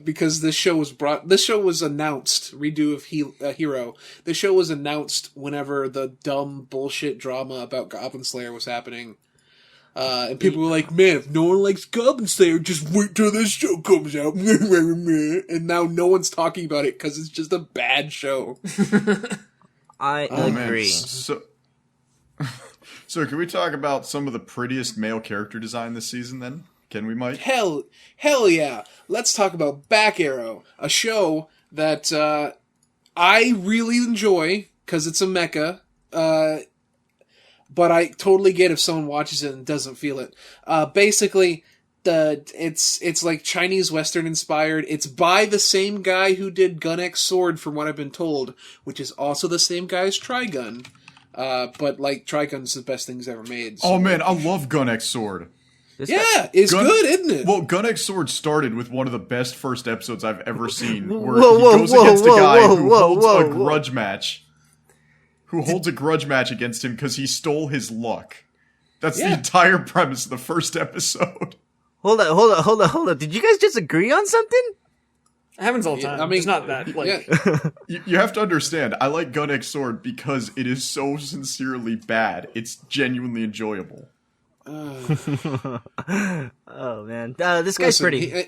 Because this show was announced, Redo of Hero. This show was announced whenever the dumb bullshit drama about Goblin Slayer was happening. And people were like, man, if no one likes Goblin Slayer, just wait till this show comes out. And now no one's talking about it because it's just a bad show. I agree. So can we talk about some of the prettiest male character design this season then? Can we, Mike? Hell yeah. Let's talk about Back Arrow, a show that I really enjoy because it's a mecha. But I totally get if someone watches it and doesn't feel it. Basically, it's like Chinese Western inspired. It's by the same guy who did Gun X Sword, from what I've been told, which is also the same guy as Trigun. But like Trigun's the best things ever made. So. Oh man, I love Gun X Sword. It's good, isn't it? Well, Gun X Sword started with one of the best first episodes I've ever seen, where Whoa, he goes against a guy who holds a whoa. grudge match. Who holds a grudge match against him because he stole his luck. That's the entire premise of the first episode. Hold on. Did you guys just agree on something? It happens all the time. I mean, it's not that like. Yeah. You have to understand, I like Gun X Sword because it is so sincerely bad. It's genuinely enjoyable. Oh man, this guy's Listen, pretty.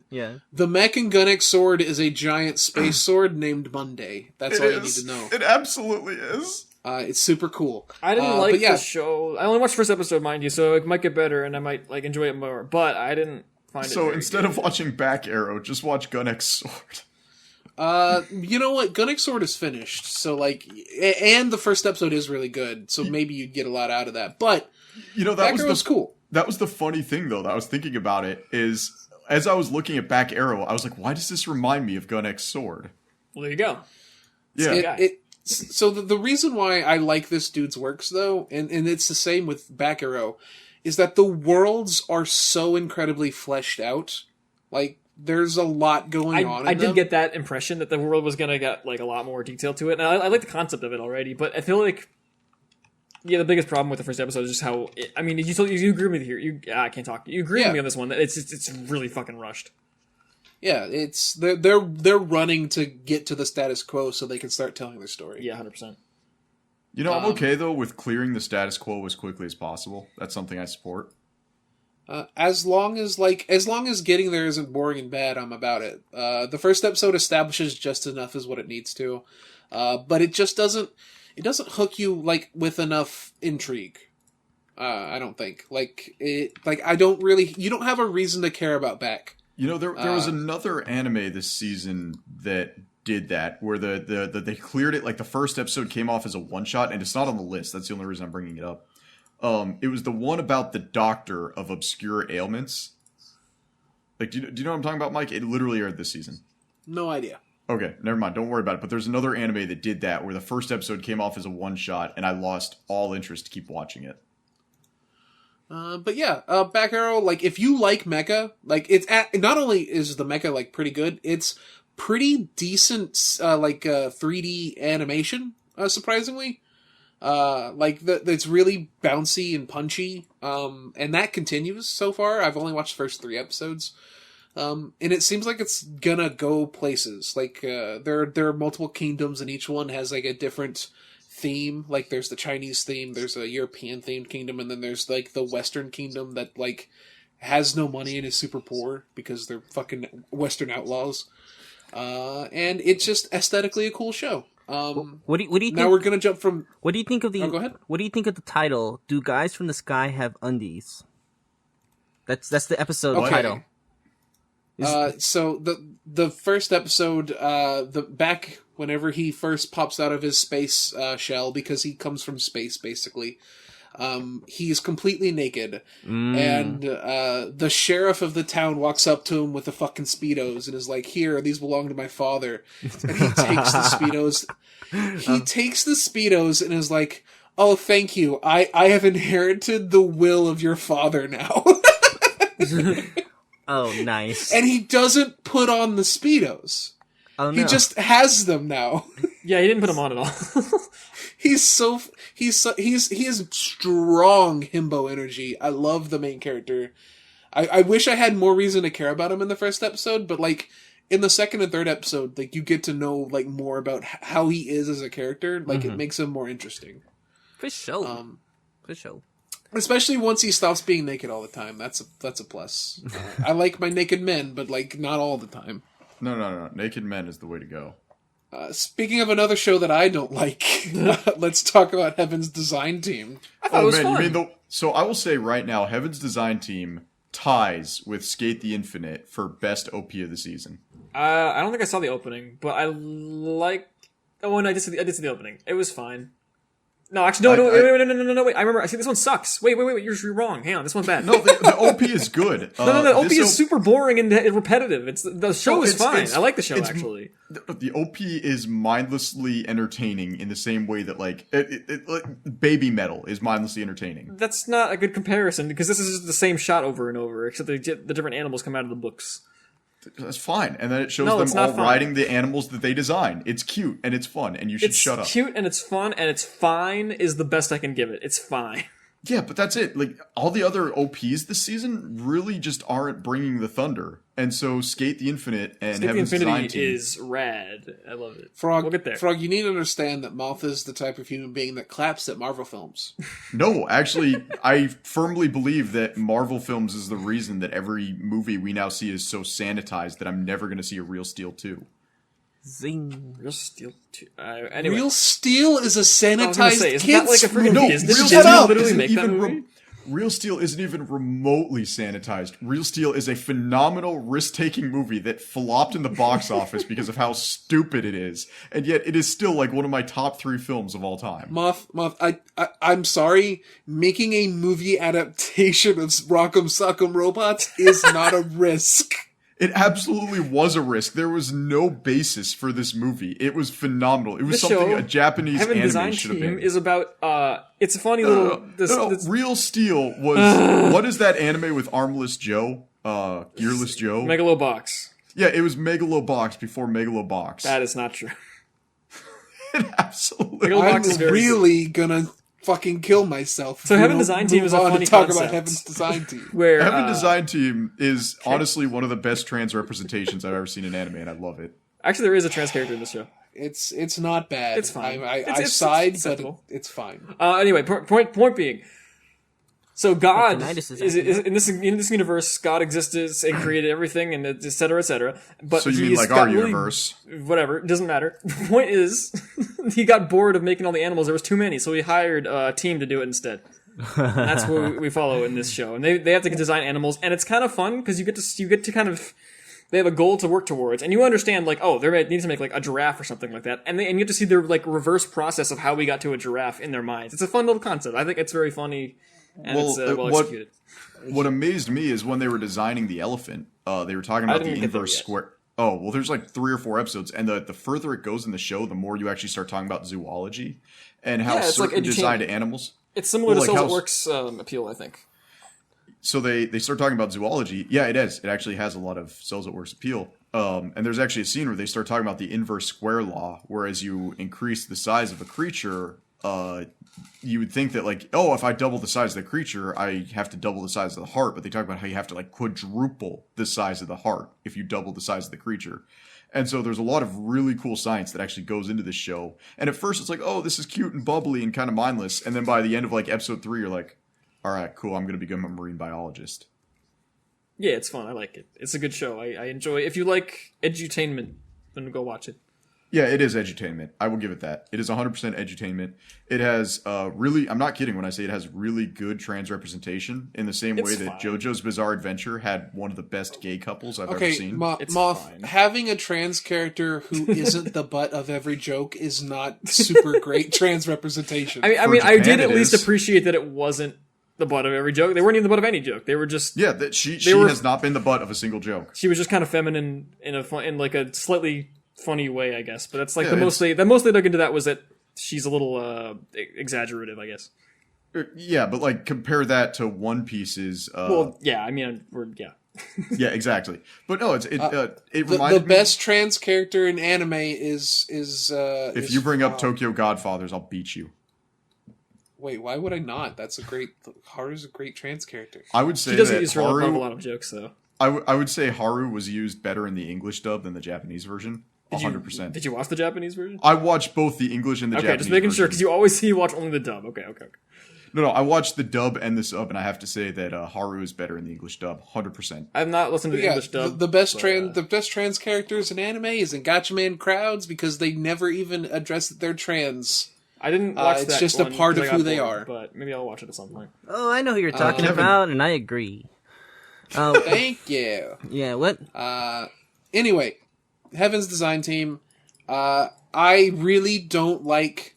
Yeah. The mech in Gun X Sword is a giant space sword named Monday. That's all you need to know. It absolutely is. It's super cool. I didn't like but yeah. the show. I only watched the first episode, mind you, so it might get better and I might like enjoy it more. But I didn't find it. So very instead good. of watching Back Arrow, just watch Gun X Sword. You know what? Gun X Sword is finished, so like, and the first episode is really good, so maybe you'd get a lot out of that. But Back Arrow's cool. That was the funny thing, though, that I was thinking about it, is as I was looking at Back Arrow, I was like, why does this remind me of Gun X Sword? Well, there you go. Yeah. So the reason why I like this dude's works, though, and it's the same with Back Arrow, is that the worlds are so incredibly fleshed out. Like, there's a lot going on. I did get that impression that the world was gonna get like a lot more detail to it, and I like the concept of it already. But I feel like, yeah, the biggest problem with the first episode is just how. I mean, you agree with me here. I can't talk. You agree with me on this one that it's really fucking rushed. Yeah, it's they're running to get to the status quo so they can start telling their story. Yeah, 100%. You know, I'm okay though with clearing the status quo as quickly as possible. That's something I support. As long as getting there isn't boring and bad, I'm about it. The first episode establishes just enough as what it needs to, but it just doesn't hook you like with enough intrigue. I don't think you don't have a reason to care about Beck. You know, there was another anime this season that did that, where they cleared it. Like the first episode came off as a one shot, and it's not on the list. That's the only reason I'm bringing it up. It was the one about the doctor of obscure ailments. Like, do you know what I'm talking about, Mike? It literally aired this season. No idea. Okay, never mind. Don't worry about it. But there's another anime that did that, where the first episode came off as a one shot, and I lost all interest to keep watching it. But yeah, Back Arrow, like, if you like mecha, like, not only is the mecha, like, pretty good, it's pretty decent, 3D animation, surprisingly. It's really bouncy and punchy, and that continues so far. I've only watched the first 3 episodes, and it seems like it's gonna go places. Like, there are multiple kingdoms, and each one has, like, a different theme. Like, there's the Chinese theme, there's a European themed kingdom, and then there's like the Western kingdom that like has no money and is super poor because they're fucking Western outlaws. And it's just aesthetically a cool show. What do you think? Now we're gonna jump from. What do you think of the? Oh, go ahead. What do you think of the title? Do guys from the sky have undies? That's the episode title. So the first episode, back whenever he first pops out of his space shell, because he comes from space basically, he's completely naked, and the sheriff of the town walks up to him with the fucking Speedos and is like, "Here, these belong to my father," and he takes the Speedos. He takes the Speedos and is like, "Oh, thank you. I have inherited the will of your father now." Oh, nice. And he doesn't put on the Speedos. Oh, no. He just has them now. Yeah, he didn't put them on at all. He has strong himbo energy. I love the main character. I wish I had more reason to care about him in the first episode, but like in the second and third episode, like you get to know like more about how he is as a character. Like it makes him more interesting. For sure. For sure. Especially once he stops being naked all the time. That's a plus. I like my naked men, but like not all the time. No. Naked Men is the way to go. Speaking of another show that I don't like, let's talk about Heaven's Design Team. Oh man, you mean so I will say right now, Heaven's Design Team ties with Skate the Infinite for best OP of the season. I don't think I saw the opening, but I like. Oh, and I did see the opening. It was fine. No, actually, no, wait. I remember. I see this one sucks. Wait. You're wrong. Hang on, this one's bad. No, the OP is good. No, the OP is super boring and repetitive. The show is fine. I like the show actually. The OP is mindlessly entertaining in the same way that like Baby Metal is mindlessly entertaining. That's not a good comparison because this is the same shot over and over, except the different animals come out of the books. That's fine, and then it shows them all riding the animals that they design. It's cute and it's fun, and you should shut up. It's cute and it's fun and it's fine is the best I can give it. It's fine. Yeah, but that's it. Like all the other OPs this season really just aren't bringing the thunder, and so Skate the Infinite and Heaven's Design Team is rad. I love it. Frog, we'll get there. Frog, you need to understand that Moth is the type of human being that claps at Marvel films. No, actually, I firmly believe that Marvel films is the reason that every movie we now see is so sanitized that I'm never going to see a Real Steel 2. Zing. Real Steel 2. Anyway. Real Steel is a sanitized kids that like a freaking No, Disney? Real Disney Steel literally isn't make that even movie? Real Steel isn't even remotely sanitized. Real Steel is a phenomenal risk-taking movie that flopped in the box office because of how stupid it is, and yet it is still like one of my top 3 films of all time. Moth, I'm sorry, making a movie adaptation of Rock'em Sock'em Robots is not a risk. It absolutely was a risk. There was no basis for this movie. It was phenomenal. It was something a Japanese Heaven anime Design should have Team been. is about it's a funny little Real Steel was what is that anime with Armless Joe? Gearless Joe. Megalobox. Yeah, it was Megalobox before Megalobox. That is not true. Absolutely. Megalobox I'm is very really gonna fucking kill myself. So if we Heaven don't Design Team move is a on funny to talk concept. about Heaven's Design Team. Where Heaven Design Team is honestly one of the best trans representations I've ever seen in anime, and I love it. Actually, there is a trans character in this show. It's not bad. It's fine. I It's side, but acceptable. it's fine. Anyway, point being. So God Tinnitus is is in this universe. God existed and created everything, and et cetera, et cetera. But So you mean he's like got our really- universe? Whatever, it doesn't matter. The point is, he got bored of making all the animals. There was too many, so he hired a team to do it instead. That's what we follow in this show, and they have to design animals, and it's kind of fun because you get to kind of. They have a goal to work towards, and you understand, like, oh, they need to make, like, a giraffe or something like that, and you get to see their, like, reverse process of how we got to a giraffe in their minds. It's a fun little concept. I think it's very funny, and it's well executed. What amazed me is when they were designing the elephant, they were talking about the didn't get there inverse yet. square. Oh, well, there's like 3 or 4 episodes, and the further it goes in the show, the more you actually start talking about zoology and how Yeah, it's like certain designed edutainment. animals. It's similar Well, to like Cells how- at Work's appeal, I think. So they start talking about zoology. Yeah, it is. It actually has a lot of Cells at Work's appeal. And there's actually a scene where they start talking about the inverse square law, where as you increase the size of a creature, you would think that, like, oh, if I double the size of the creature, I have to double the size of the heart. But they talk about how you have to, like, quadruple the size of the heart if you double the size of the creature. And so there's a lot of really cool science that actually goes into this show. And at first it's like, oh, this is cute and bubbly and kind of mindless. And then by the end of, like, episode 3, you're like, all right, cool, I'm going to become a marine biologist. Yeah, it's fun. I like it. It's a good show. I enjoy it. If you like edutainment, then go watch it. Yeah, it is edutainment. I will give it that. It is 100% edutainment. It has really, I'm not kidding when I say it has really good trans representation in the same way It's that fine. JoJo's Bizarre Adventure had one of the best gay couples I've ever Okay, seen. It's Moth, fine. having a trans character who isn't the butt of every joke is not super great trans representation. I For mean, I Japan, did at it least is. appreciate that it wasn't the butt of every joke. They weren't even the butt of any joke. They were just Yeah, that she were- has not been the butt of a single joke. she was just kind of feminine in like a slightly funny way, I guess. But that's like Yeah, the it's- most they dug into that was that she's a little exaggerative, I guess. Yeah, but like compare that to One Piece's. Well, yeah, I mean, yeah. Yeah, exactly. But no, it the reminded me. best trans character in anime is If you bring up Tokyo Godfathers, I'll beat you. Wait, why would I not? That's a great. Haru's a great trans character. I would say She doesn't that use her love a Haru. lot of jokes, though. I would say Haru was used better in the English dub than the Japanese version. 100%. Did you watch the Japanese version? I watched both the English and the Okay, Japanese. just making sure version. because you always see you watch only the dub. Okay. No, I watched the dub and the sub, and I have to say that Haru is better in the English dub, 100%. I've not listened to the Yeah, English dub. the best but, the best trans characters in anime is in Gatchaman crowds because they never even address that they're trans. I didn't watch it's that just a one part 'cause of I got who they bored, are. But maybe I'll watch it at some point. Oh, I know who you're talking Kevin. about, and I agree. Oh, Thank you. yeah. What? Anyway, Heaven's Design Team. I really don't like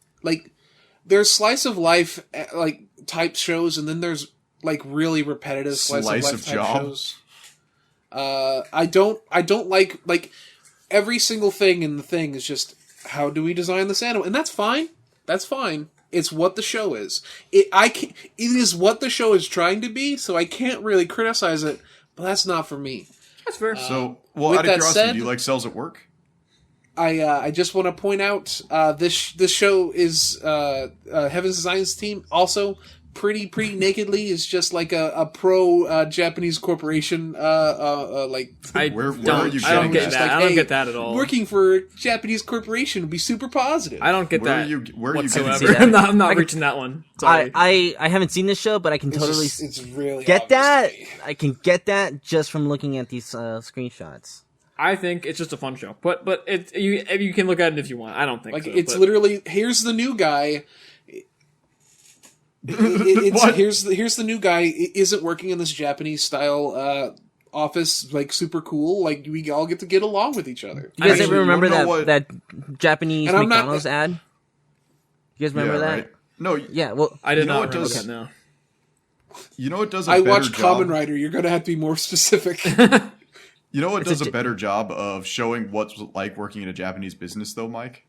there's slice of life like type shows, and then there's like really repetitive slice Slice of of life type job? shows. I don't like every single thing in the thing is just how do we design this animal, and that's fine. That's fine. It's what the show is. It is what the show is trying to be, so I can't really criticize it. But that's not for me. That's fair. So, well, with out of that curiosity, said- do you like Cells at Work? I just want to point out this show is Heaven's Designs Team also pretty nakedly is just like a pro Japanese corporation like I Where don't. are you I don't getting get at? that. Like, I don't hey, get that at all. working for a Japanese corporation would be super positive. I don't get Where that. are you getting whatsoever. that? I'm not reaching that one. Sorry. I haven't seen this show, but I can It's totally just- it's really get obvious that. to me. I can get that just from looking at these screenshots. I think it's just a fun show, but you can look at it if you want. I don't think Like so, it's but- literally here's the new guy. What? Here's the new guy. Isn't working in this Japanese style office like super cool. Like we all get to get along with each other. You guys Actually, ever you remember wanna know that what- that Japanese And I'm not- McDonald's ad? You guys remember Yeah, that? right. No, Yeah. Well, I did You know not what remember does- that. No. you know what does a I better watched job? Kamen Rider. You're gonna have to be more specific. You know what It's does a a j- better job of showing what's like working in a Japanese business, though, Mike?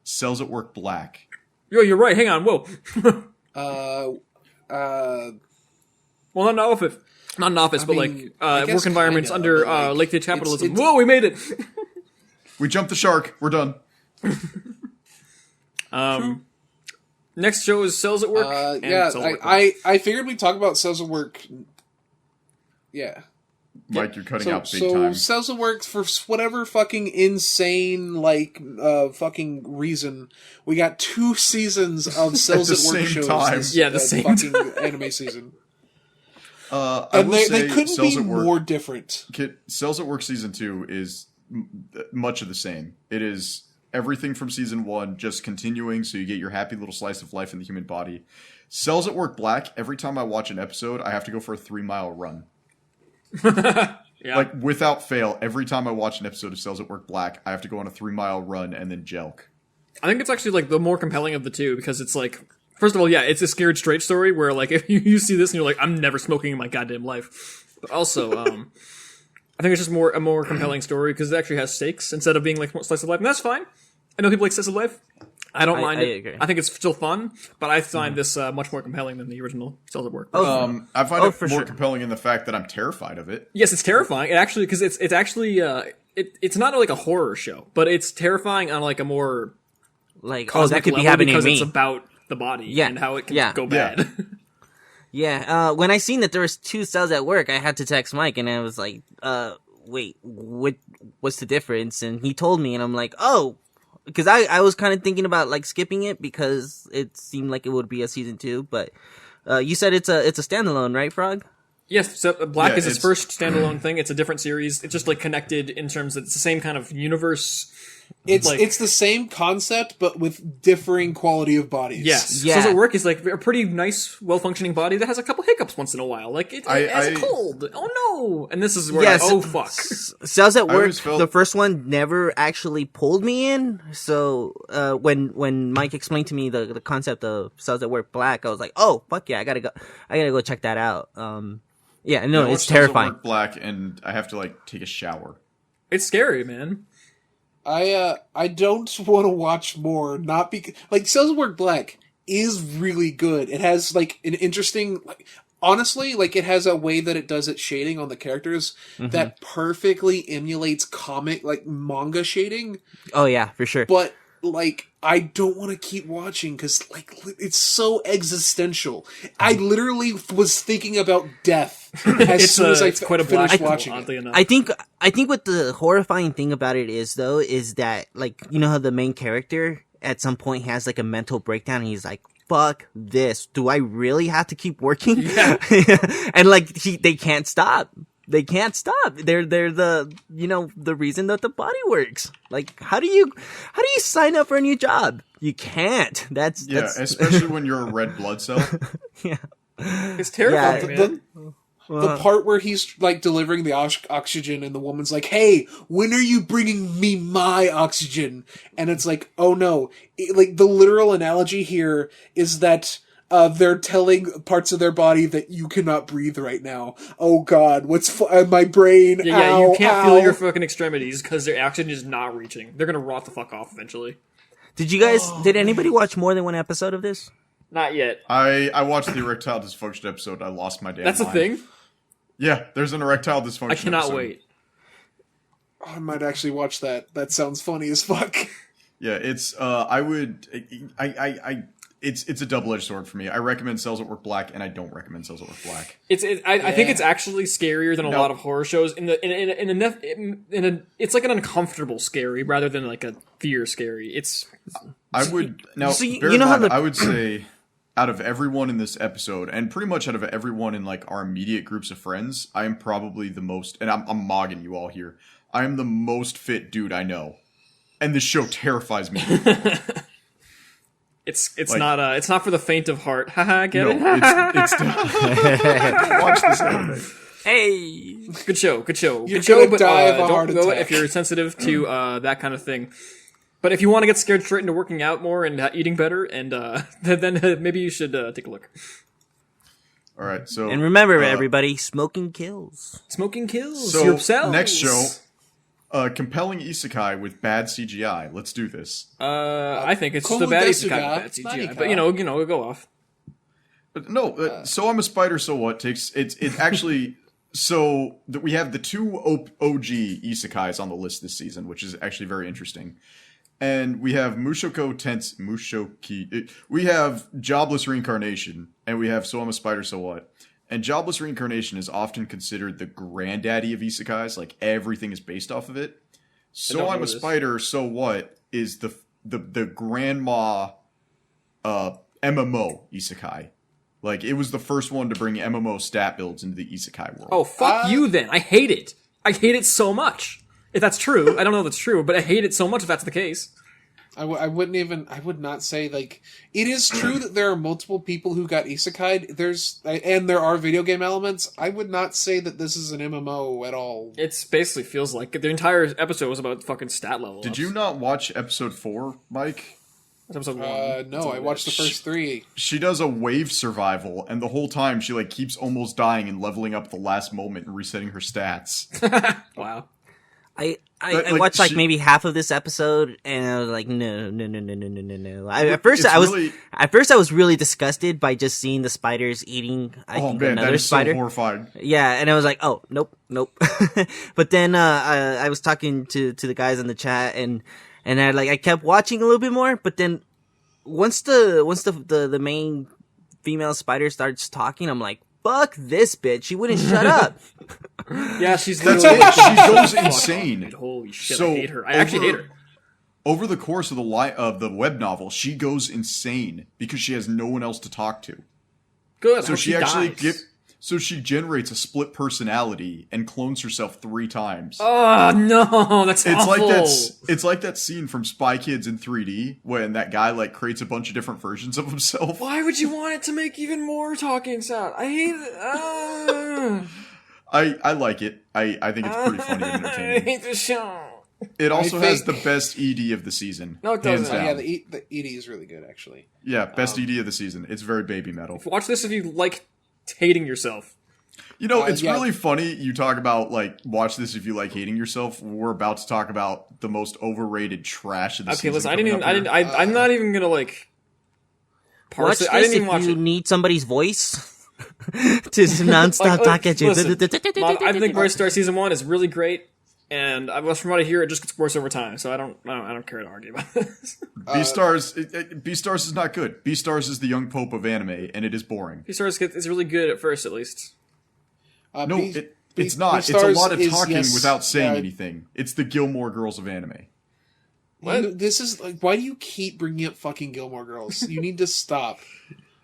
Cells at Work Black. Yo, you're right. Hang on. Whoa. uh, Well, not Elephant. Not an office, I but mean, I like guess work environments kinda, under but, like, Lake State capitalism. it's- Whoa, we made it! We jumped the shark. We're done. Next show is Cells at Work. and Yeah, Cells at Work. I figured we'd talk about Cells at Work. Yeah. Mike, you're cutting So, out big time. Cells at Work, for whatever fucking insane, like, fucking reason, we got 2 seasons of Cells the at Work same shows. time. This, Yeah, the same fucking anime season. I And will they say couldn't Cells be at Work, more different. Cells at Work season 2 is much of the same. It is everything from season 1 just continuing, so you get your happy little slice of life in the human body. Cells at Work Black, every time I watch an episode, I have to go for a 3-mile run. Yeah. Like, without fail, every time I watch an episode of Cells at Work Black, I have to go on a 3-mile run and then jelk. I think it's actually like the more compelling of the two because it's like, first of all, yeah, it's a scared straight story where like if you see this and you're like, I'm never smoking in my goddamn life. But also, I think it's just a more compelling story because it actually has stakes instead of being like slice of life, and that's fine. I know people like slice of life. I don't mind it. agree. I think it's still fun, but I find this much more compelling than the original Cells at Work. I find Oh, it for more sure. compelling in the fact that I'm terrified of it. Yes, it's terrifying. It actually because it's actually it's not like a horror show, but it's terrifying on like a more Like, oh, cosmic that could be level happening to because me. it's about the body Yeah, and how it can yeah. go bad. Yeah, when I seen that there was 2 cells at work, I had to text Mike, and I was like, wait, what's the difference? And he told me, and I'm like, oh, because I was kind of thinking about, like, skipping it, because it seemed like it would be a season 2, but, you said it's a standalone, right, Frog? Yes, so Black Yeah, is its it's- first standalone thing. It's a different series. It's just like connected in terms that it's the same kind of universe. It's Like- it's the same concept, but with differing quality of bodies. Yes, Yeah. Cells at Work is like a pretty nice, well-functioning body that has a couple hiccups once in a while. Like it has a cold. Oh no! And this is where Yes. oh fuck. Cells at I Work, always felt- the first one never actually pulled me in, so, when Mike explained to me the concept of Cells at Work Black, I was like, oh, fuck yeah, I gotta go check that out. Yeah, no, I watch it's Cells at terrifying. Work Black, and I have to like take a shower. It's scary, man. I don't want to watch more, not because like Cells at Work Black is really good. It has like an interesting, like, honestly, like it has a way that it does its shading on the characters that perfectly emulates comic like manga shading. Oh yeah, for sure. But like I don't want to keep watching because like it's so existential. I literally was thinking about death as soon as I it's quite a finished black watching hole, it. oddly enough. I think what the horrifying thing about it is though is that, like, you know how the main character at some point has like a mental breakdown and he's like, fuck this, do I really have to keep working? Yeah. And like they can't stop. They can't stop. They're the, you know, the reason that the body works. Like, how do you sign up for a new job? You can't. That's Especially when you're a red blood cell. yeah. It's terrifying, Yeah, man. The part where he's like delivering the oxygen and the woman's like, hey, when are you bringing me my oxygen? And it's like, oh no. Like the literal analogy here is that they're telling parts of their body that you cannot breathe right now. Oh god, what's my brain? Yeah, ow, you can't ow. feel your fucking extremities because their oxygen is not reaching. They're gonna rot the fuck off eventually. Did anybody watch more than one episode of this? Not yet. I watched the erectile dysfunction episode. I lost my damn That's a mind. thing. Yeah, there's an erectile dysfunction. I cannot episode. wait. I might actually watch that. That sounds funny as fuck. Yeah, it's it's a double-edged sword for me. I recommend Cells at Work Black, and I don't recommend Cells at Work Black. I think it's actually scarier than a No. lot of horror shows. It's like an uncomfortable scary rather than like a fear scary. I would now. so you bear know in how mind, the- I would say, out of everyone in this episode, and pretty much out of everyone in like our immediate groups of friends, I am probably the most. And I'm mogging you all here. I am the most fit dude I know, and this show terrifies me. It's Like- not for the faint of heart. Haha, get No, it? it's watch this anime. Hey, Good show. Good show. You're Good show. gonna But die of a don't heart go attack. if you're sensitive to that kind of thing. But if you want to get scared straight into working out more and eating better, and then maybe you should take a look. All right, so and remember, everybody, smoking kills. Smoking kills So your cells. next show, compelling isekai with bad CGI. Let's do this. I think it's Kohu the bad Desuga, bad it's CGI, Nanika. but you know, go off. But no, so I'm a spider. So what? It's actually we have the two OG isekais on the list this season, which is actually very interesting. And we have we have Jobless Reincarnation, and we have So I'm a Spider, So What. And Jobless Reincarnation is often considered the granddaddy of isekais, like everything is based off of it. So I'm a Spider, So What is the grandma MMO isekai. Like, it was the first one to bring MMO stat builds into the isekai world. Oh, fuck you then. I hate it. I hate it so much. If that's true, I don't know if that's true, but I hate it so much if that's the case. I would not say, like, it is true that there are multiple people who got isekai'd, and there are video game elements. I would not say that this is an MMO at all. It basically feels like the entire episode was about fucking stat level. Did you not watch episode 4, Mike? That's episode 1. No, I watched the first 3. She does a wave survival, and the whole time she, like, keeps almost dying and leveling up at the last moment and resetting her stats. Wow. I Like, watched like she- maybe half of this episode, and I was like, no. At first I was really disgusted by just seeing the spiders eating. I think man, another that is spider. so horrifying. Yeah, and I was like, oh, nope. But then I was talking to the guys in the chat, and I kept watching a little bit more. But then once the main female spider starts talking, I'm like, fuck this bitch. She wouldn't shut up. Yeah, she's That's literally- it. She goes Fuck off, insane. dude. Holy shit, So, I hate her. I actually hate her. Over the course of the web novel, she goes insane because she has no one else to talk to. Good. So I hope she dies. So she generates a split personality and clones herself 3 times. Oh no, that's It's awful. it's like that scene from Spy Kids in 3D when that guy like creates a bunch of different versions of himself. Why would you want it to make even more talking sound? I hate it. I like it. I think it's pretty funny and I entertaining. hate the show. It also has the think- best ED of the season. No, it hands doesn't. down. Yeah, the ED is really good, actually. Yeah, best ED of the season. It's very baby metal. Watch this if you like hating yourself. You know, it's yeah. really funny you talk about, like, watch this if you like hating yourself. We're about to talk about the most overrated trash of the Okay, season. listen. coming up here. I'm not even gonna like parse Watch it. I this didn't even if watch you it. need somebody's voice to nonstop talk at you. Listen, Mom, I think Boy Star season 1 is really great, and from what I hear, it just gets worse over time. So I don't care to argue about this. Beastars is not good. Beastars is the young pope of anime, and it is boring. Beastars is really good at first, at least. No, it's not. It's a Beastars lot of is- talking yes, without saying yeah. anything. It's the Gilmore Girls of anime. This is like, why do you keep bringing up fucking Gilmore Girls? You need to stop.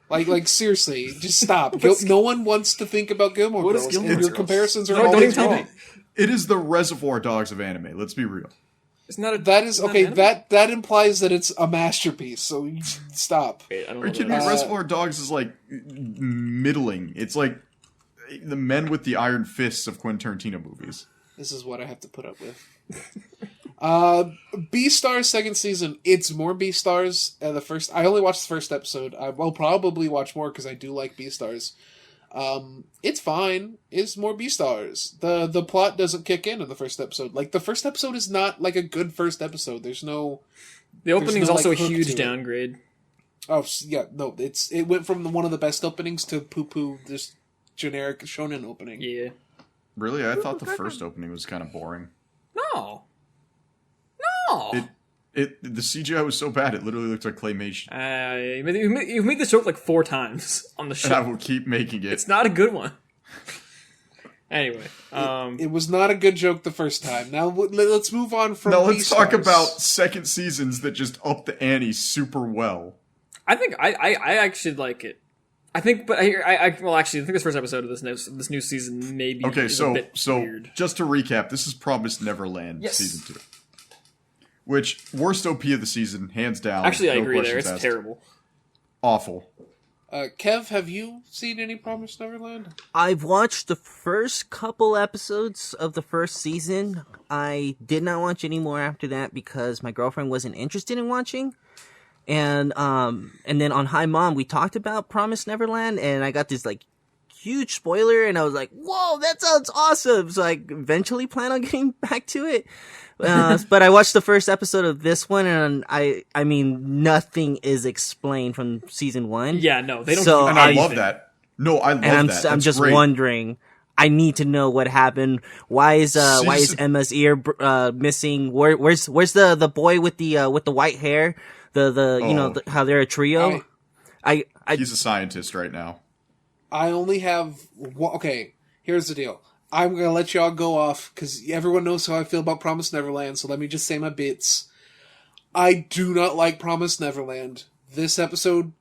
Like seriously, just stop. No one wants to think about Gilmore What is Girls, Gilmore and your Girls? comparisons are No, don't always even tell wrong. me. It is the Reservoir Dogs of anime. Let's be real. It's not a. That is it's not okay. an anime? That implies that it's a masterpiece. So you stop. Wait, I don't Are know you what kidding that me? is. Reservoir Dogs is like middling. It's like the men with the iron fists of Quentin Tarantino movies. This is what I have to put up with. Beastars second season. It's more Beastars. The first. I only watched the first episode. I will probably watch more because I do like Beastars. It's fine. It's more Beastars. The plot doesn't kick in the first episode. Like the first episode is not like a good first episode. There's no. The opening is no, also like, a hook huge to it. downgrade. Oh yeah, no. It went from one of the best openings to poo this generic shonen opening. Yeah. Really, I thought the first opening was kind of boring. No. The CGI was so bad it literally looked like claymation, You've made this joke like 4 times on the and I show. will keep making it. It's not a good one. Anyway, It was not a good joke the first time. Now let's move on from. Now let's talk Beastars. about second seasons that just up the ante super well. I think I actually like it. I think, but I think this first episode of this new season maybe Okay, is a so bit weird. just to recap, this is Promised Neverland Yes. season 2, which worst OP of the season, hands down. Actually, I no agree there. questions It's asked. terrible. Awful. Kev, have you seen any Promised Neverland? I've watched the first couple episodes of the first season. I did not watch any more after that because my girlfriend wasn't interested in watching. And then on Hi Mom, we talked about Promised Neverland, and I got this like huge spoiler, and I was like, "Whoa, that sounds awesome!" So I eventually plan on getting back to it. But I watched the first episode of this one, and I mean, nothing is explained from season 1. Yeah, no, they don't. So And I I- love that. No, I love And that. I'm That's just great. wondering, I need to know what happened. Why is Emma's ear missing? Where's the boy with the white hair? How they're a trio. He's a scientist right now. I only have okay. Here's the deal. I'm gonna let y'all go off because everyone knows how I feel about Promised Neverland. So let me just say my bits. I do not like Promised Neverland. This episode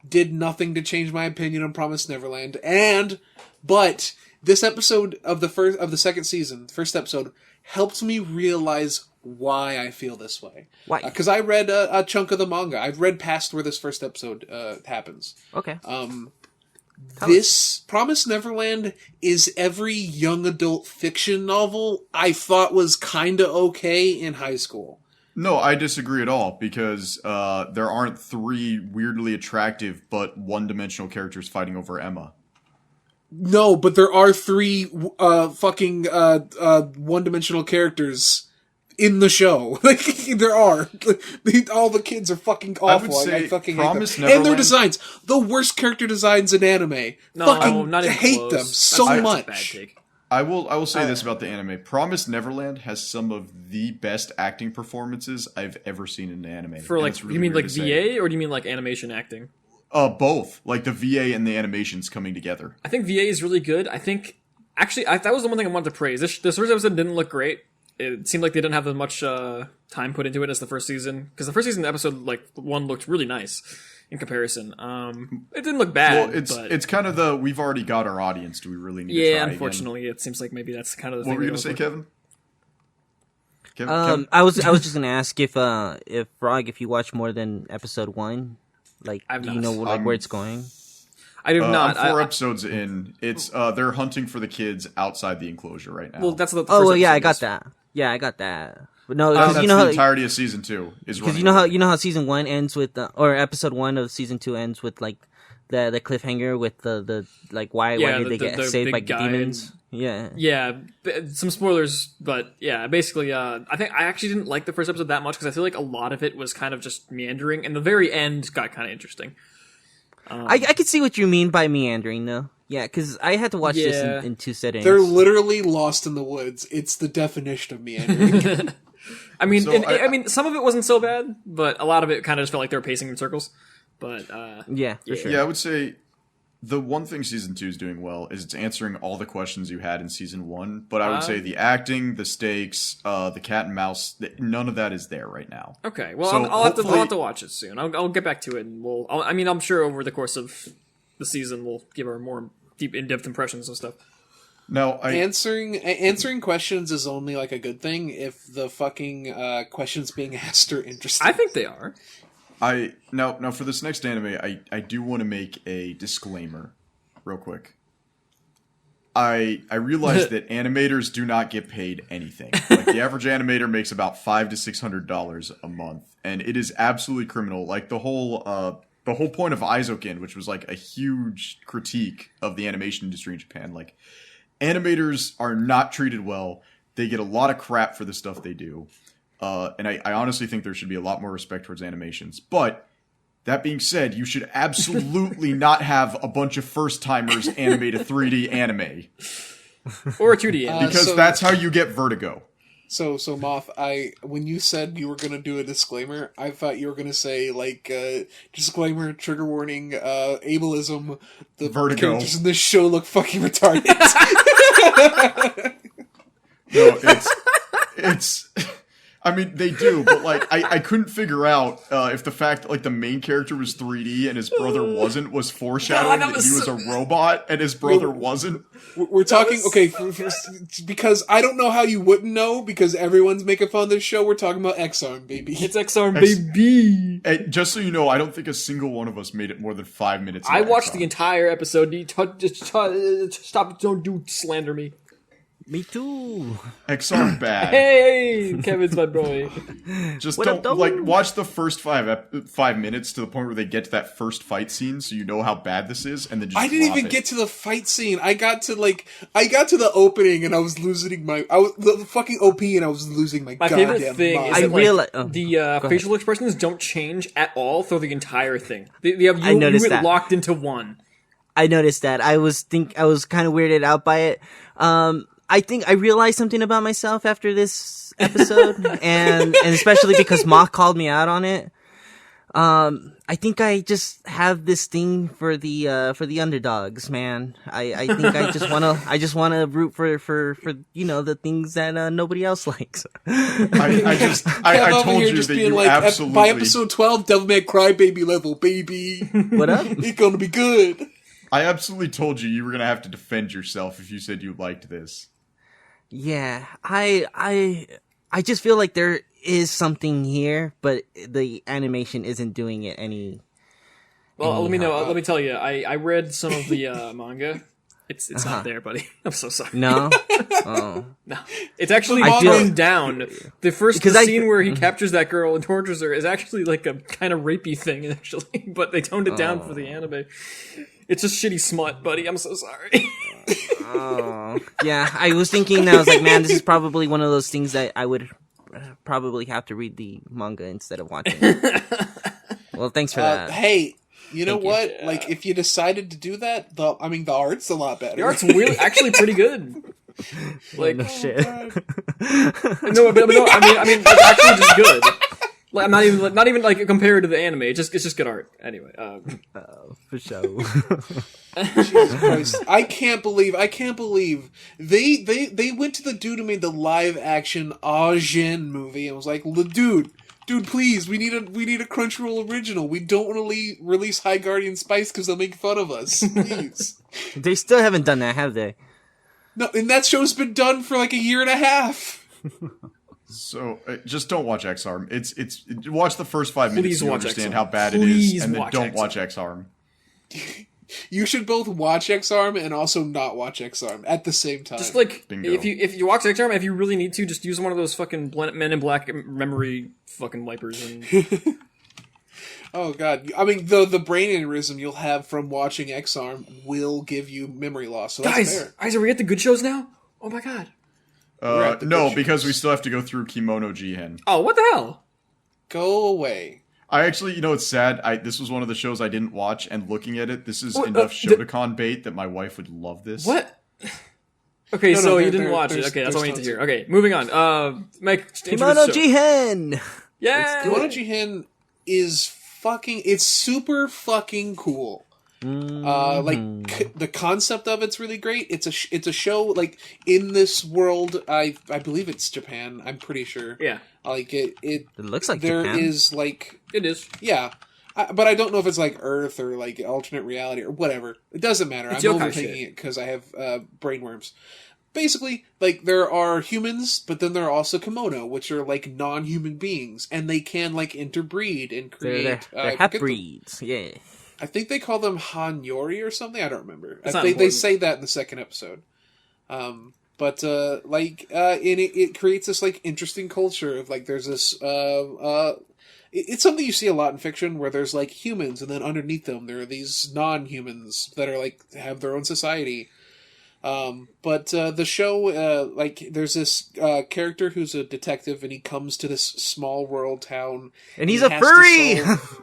did nothing to change my opinion on Promised Neverland, but this episode of the second season, first episode, helped me realize why I feel this way. Why? Because I read a chunk of the manga. I've read past where this first episode happens. Okay. This Promised Neverland is every young adult fiction novel I thought was kinda okay in high school. No, I disagree at all because there aren't three weirdly attractive but one-dimensional characters fighting over Emma. No, but there are three fucking one-dimensional characters in the show. Like, there are. All the kids are fucking awful. I would say I fucking Promised hate them. And their Neverland- designs. The worst character designs in anime. No, fucking not even hate close. them so That's a much. bad take. I will say this about the anime. Promised Neverland has some of the best acting performances I've ever seen in an anime. For And like, it's really you mean weird like to say. VA or do you mean like animation acting? Both. Like the VA and the animations coming together. I think VA is really good. I think actually that was the one thing I wanted to praise. This first episode didn't look great. It seemed like they didn't have as much time put into it as the first season because the first season episode like one looked really nice in comparison. It didn't look bad. Well, it's kind of we've already got our audience. Do we really need to yeah, try unfortunately, it seems like maybe that's kind of the What thing. were you they going to say, go Kevin? Kevin? I was just gonna ask if Frog, if you watch more than episode 1, like, I've do you not. know like where it's going? for. I do not. I'm 4 I- episodes in. It's they're hunting for the kids outside the enclosure right now. well, that's the Oh, first well, yeah, I episode got is. that. Yeah, I got that. But no, That's because you know the how entirety of season 2 is running. you know how season 1 ends with or episode 1 of season 2 ends with like the cliffhanger with the like why Yeah, did they the get saved by big guy demons? Yeah. Yeah, some spoilers, but yeah, basically, I think I actually didn't like the first episode that much because I feel like a lot of it was kind of just meandering, and the very end got kind of interesting. I could see what you mean by meandering though. Yeah, because I had to watch Yeah. this in 2 settings. They're literally lost in the woods. It's the definition of meandering. I mean, So I mean, some of it wasn't so bad, but a lot of it kind of just felt like they were pacing in circles. But yeah, for sure. Yeah, I would say the one thing season 2 is doing well is it's answering all the questions you had in season 1. But I would say the acting, the stakes, the cat and mouse, none of that is there right now. okay, well, So I'll have hopefully- to watch it soon. I'll get back to it, and I'm sure over the course of the season we'll give our more deep, in-depth impressions of stuff. Now, Answering questions is only like a good thing if the fucking questions being asked are interesting. I think they are. Now for this next anime, I do want to make a disclaimer, real quick. I realize that animators do not get paid anything. Like the average animator makes about $500 to $600 a month, and it is absolutely criminal. Like the whole point of Aizokin, which was like a huge critique of the animation industry in Japan, like animators are not treated well. They get a lot of crap for the stuff they do. And I honestly think there should be a lot more respect towards animations. But that being said, you should absolutely not have a bunch of first-timers animate a 3D anime. Or a 2D anime. Because So- that's how you get vertigo. So Moth, when you said you were gonna do a disclaimer, I thought you were gonna say like disclaimer, trigger warning, ableism. The Vertigo. characters in this show look fucking retarded. No, it's I mean, they do, but like, I couldn't figure out if the fact that like the main character was 3D and his brother wasn't was foreshadowing God, that, that he was was a robot and his brother wasn't. We're talking okay because I don't know how you wouldn't know because everyone's making fun of this show. We're talking about X-Arm, baby. It's XR, baby. And just so you know, I don't think a single one of us made it more than 5 minutes. I into watched X-Arm. the entire episode. Stop! Don't slander me. Me too. X-Arm bad. Hey, Kevin's my boy. Just What up, don't though? like watch the first 5 minutes to the point where they get to that first fight scene, so you know how bad this is, and then just I didn't drop even it. get to the fight scene. I got to the opening and I was losing the fucking OP and I was losing my My goddamn favorite thing mind. is I that, like, realize- the ahead. facial expressions don't change at all through the entire thing. They have I you noticed get that. locked into one. I noticed that. I was kind of weirded out by it. I think I realized something about myself after this episode, and especially because Mock called me out on it. I think I just have this thing for the underdogs, man. I think I just wanna root for the things that nobody else likes. I told you that you absolutely by episode 12, Devilman Crybaby level, baby. What up? It's gonna be good. I absolutely told you were gonna have to defend yourself if you said you liked this. Yeah, I just feel like there is something here, but the animation isn't doing it any. Well, let me tell you. I read some of the manga. It's not there, buddy. I'm so sorry. No. Oh. No, it's actually I feel- toned down. The scene where he captures that girl and tortures her is actually like a kind of rapey thing, actually. But they toned it down for the anime. It's just shitty smut, buddy. I'm so sorry. Oh. Yeah, I was thinking. I was like, man, this is probably one of those things that I would probably have to read the manga instead of watching it. Well, thanks for that. Hey, you know Thank you. what? Like, if you decided to do that, the art's a lot better. The art's really actually pretty good. Like No shit. no, but no. I mean, it's actually just good. Like, I'm not even like compared to the anime. It's just good art. Anyway, For sure. Jesus Christ. I can't believe they went to the dude who made the live action Ajin movie and was like, dude, please, we need a Crunchyroll original. We don't want to release High Guardian Spice because they'll make fun of us. Please. They still haven't done that, have they? No, and that show's been done for like a year and a half. So just don't watch X-Arm. It's watch the first 5 minutes Please to watch understand X-Arm. how bad Please it is, and then watch don't X-Arm. watch X-Arm. You should both watch X-Arm and also not watch X-Arm at the same time. just like Bingo. if you watch X-Arm, if you really need to, just use one of those fucking Men in Black memory fucking wipers. And Oh god. I mean, the brain aneurysm you'll have from watching X-Arm will give you memory loss. So that's fair. guys, are we at the good shows now? Oh my god. We're at the No, good because we shows. still have to go through Kimono Jihen. Oh, what the hell? Go away. I actually, it's sad. This was one of the shows I didn't watch, and looking at it, this is What, enough Shotokan bait that my wife would love this. What? Okay, No, so you there- didn't watch it. there's- Okay, that's all I need to there's hear. Okay, moving on. Mike, Kimono introduce the show. Jihen! Yeah. Kimono Jihen is it's super fucking cool. The concept of it's really great. It's a show like in this world. I believe it's Japan. I'm pretty sure. Yeah, Like it It looks like there Japan. is like it is. yeah. But I don't know if it's like Earth or like alternate reality or whatever. It doesn't matter. It's I'm yokai overthinking shit. it because I have brainworms. Basically, like there are humans, but then there are also kimono, which are like non-human beings, and they can like interbreed and create. They're I half forget breeds. Yeah. I think they call them Hanyori or something. I don't remember. It's not They important. say that in the second episode. It creates this like interesting culture of like there's this it's something you see a lot in fiction where there's like humans and then underneath them there are these non-humans that are like have their own society. The show like there's this character who's a detective and he comes to this small rural town And he's he a has to furry! solve-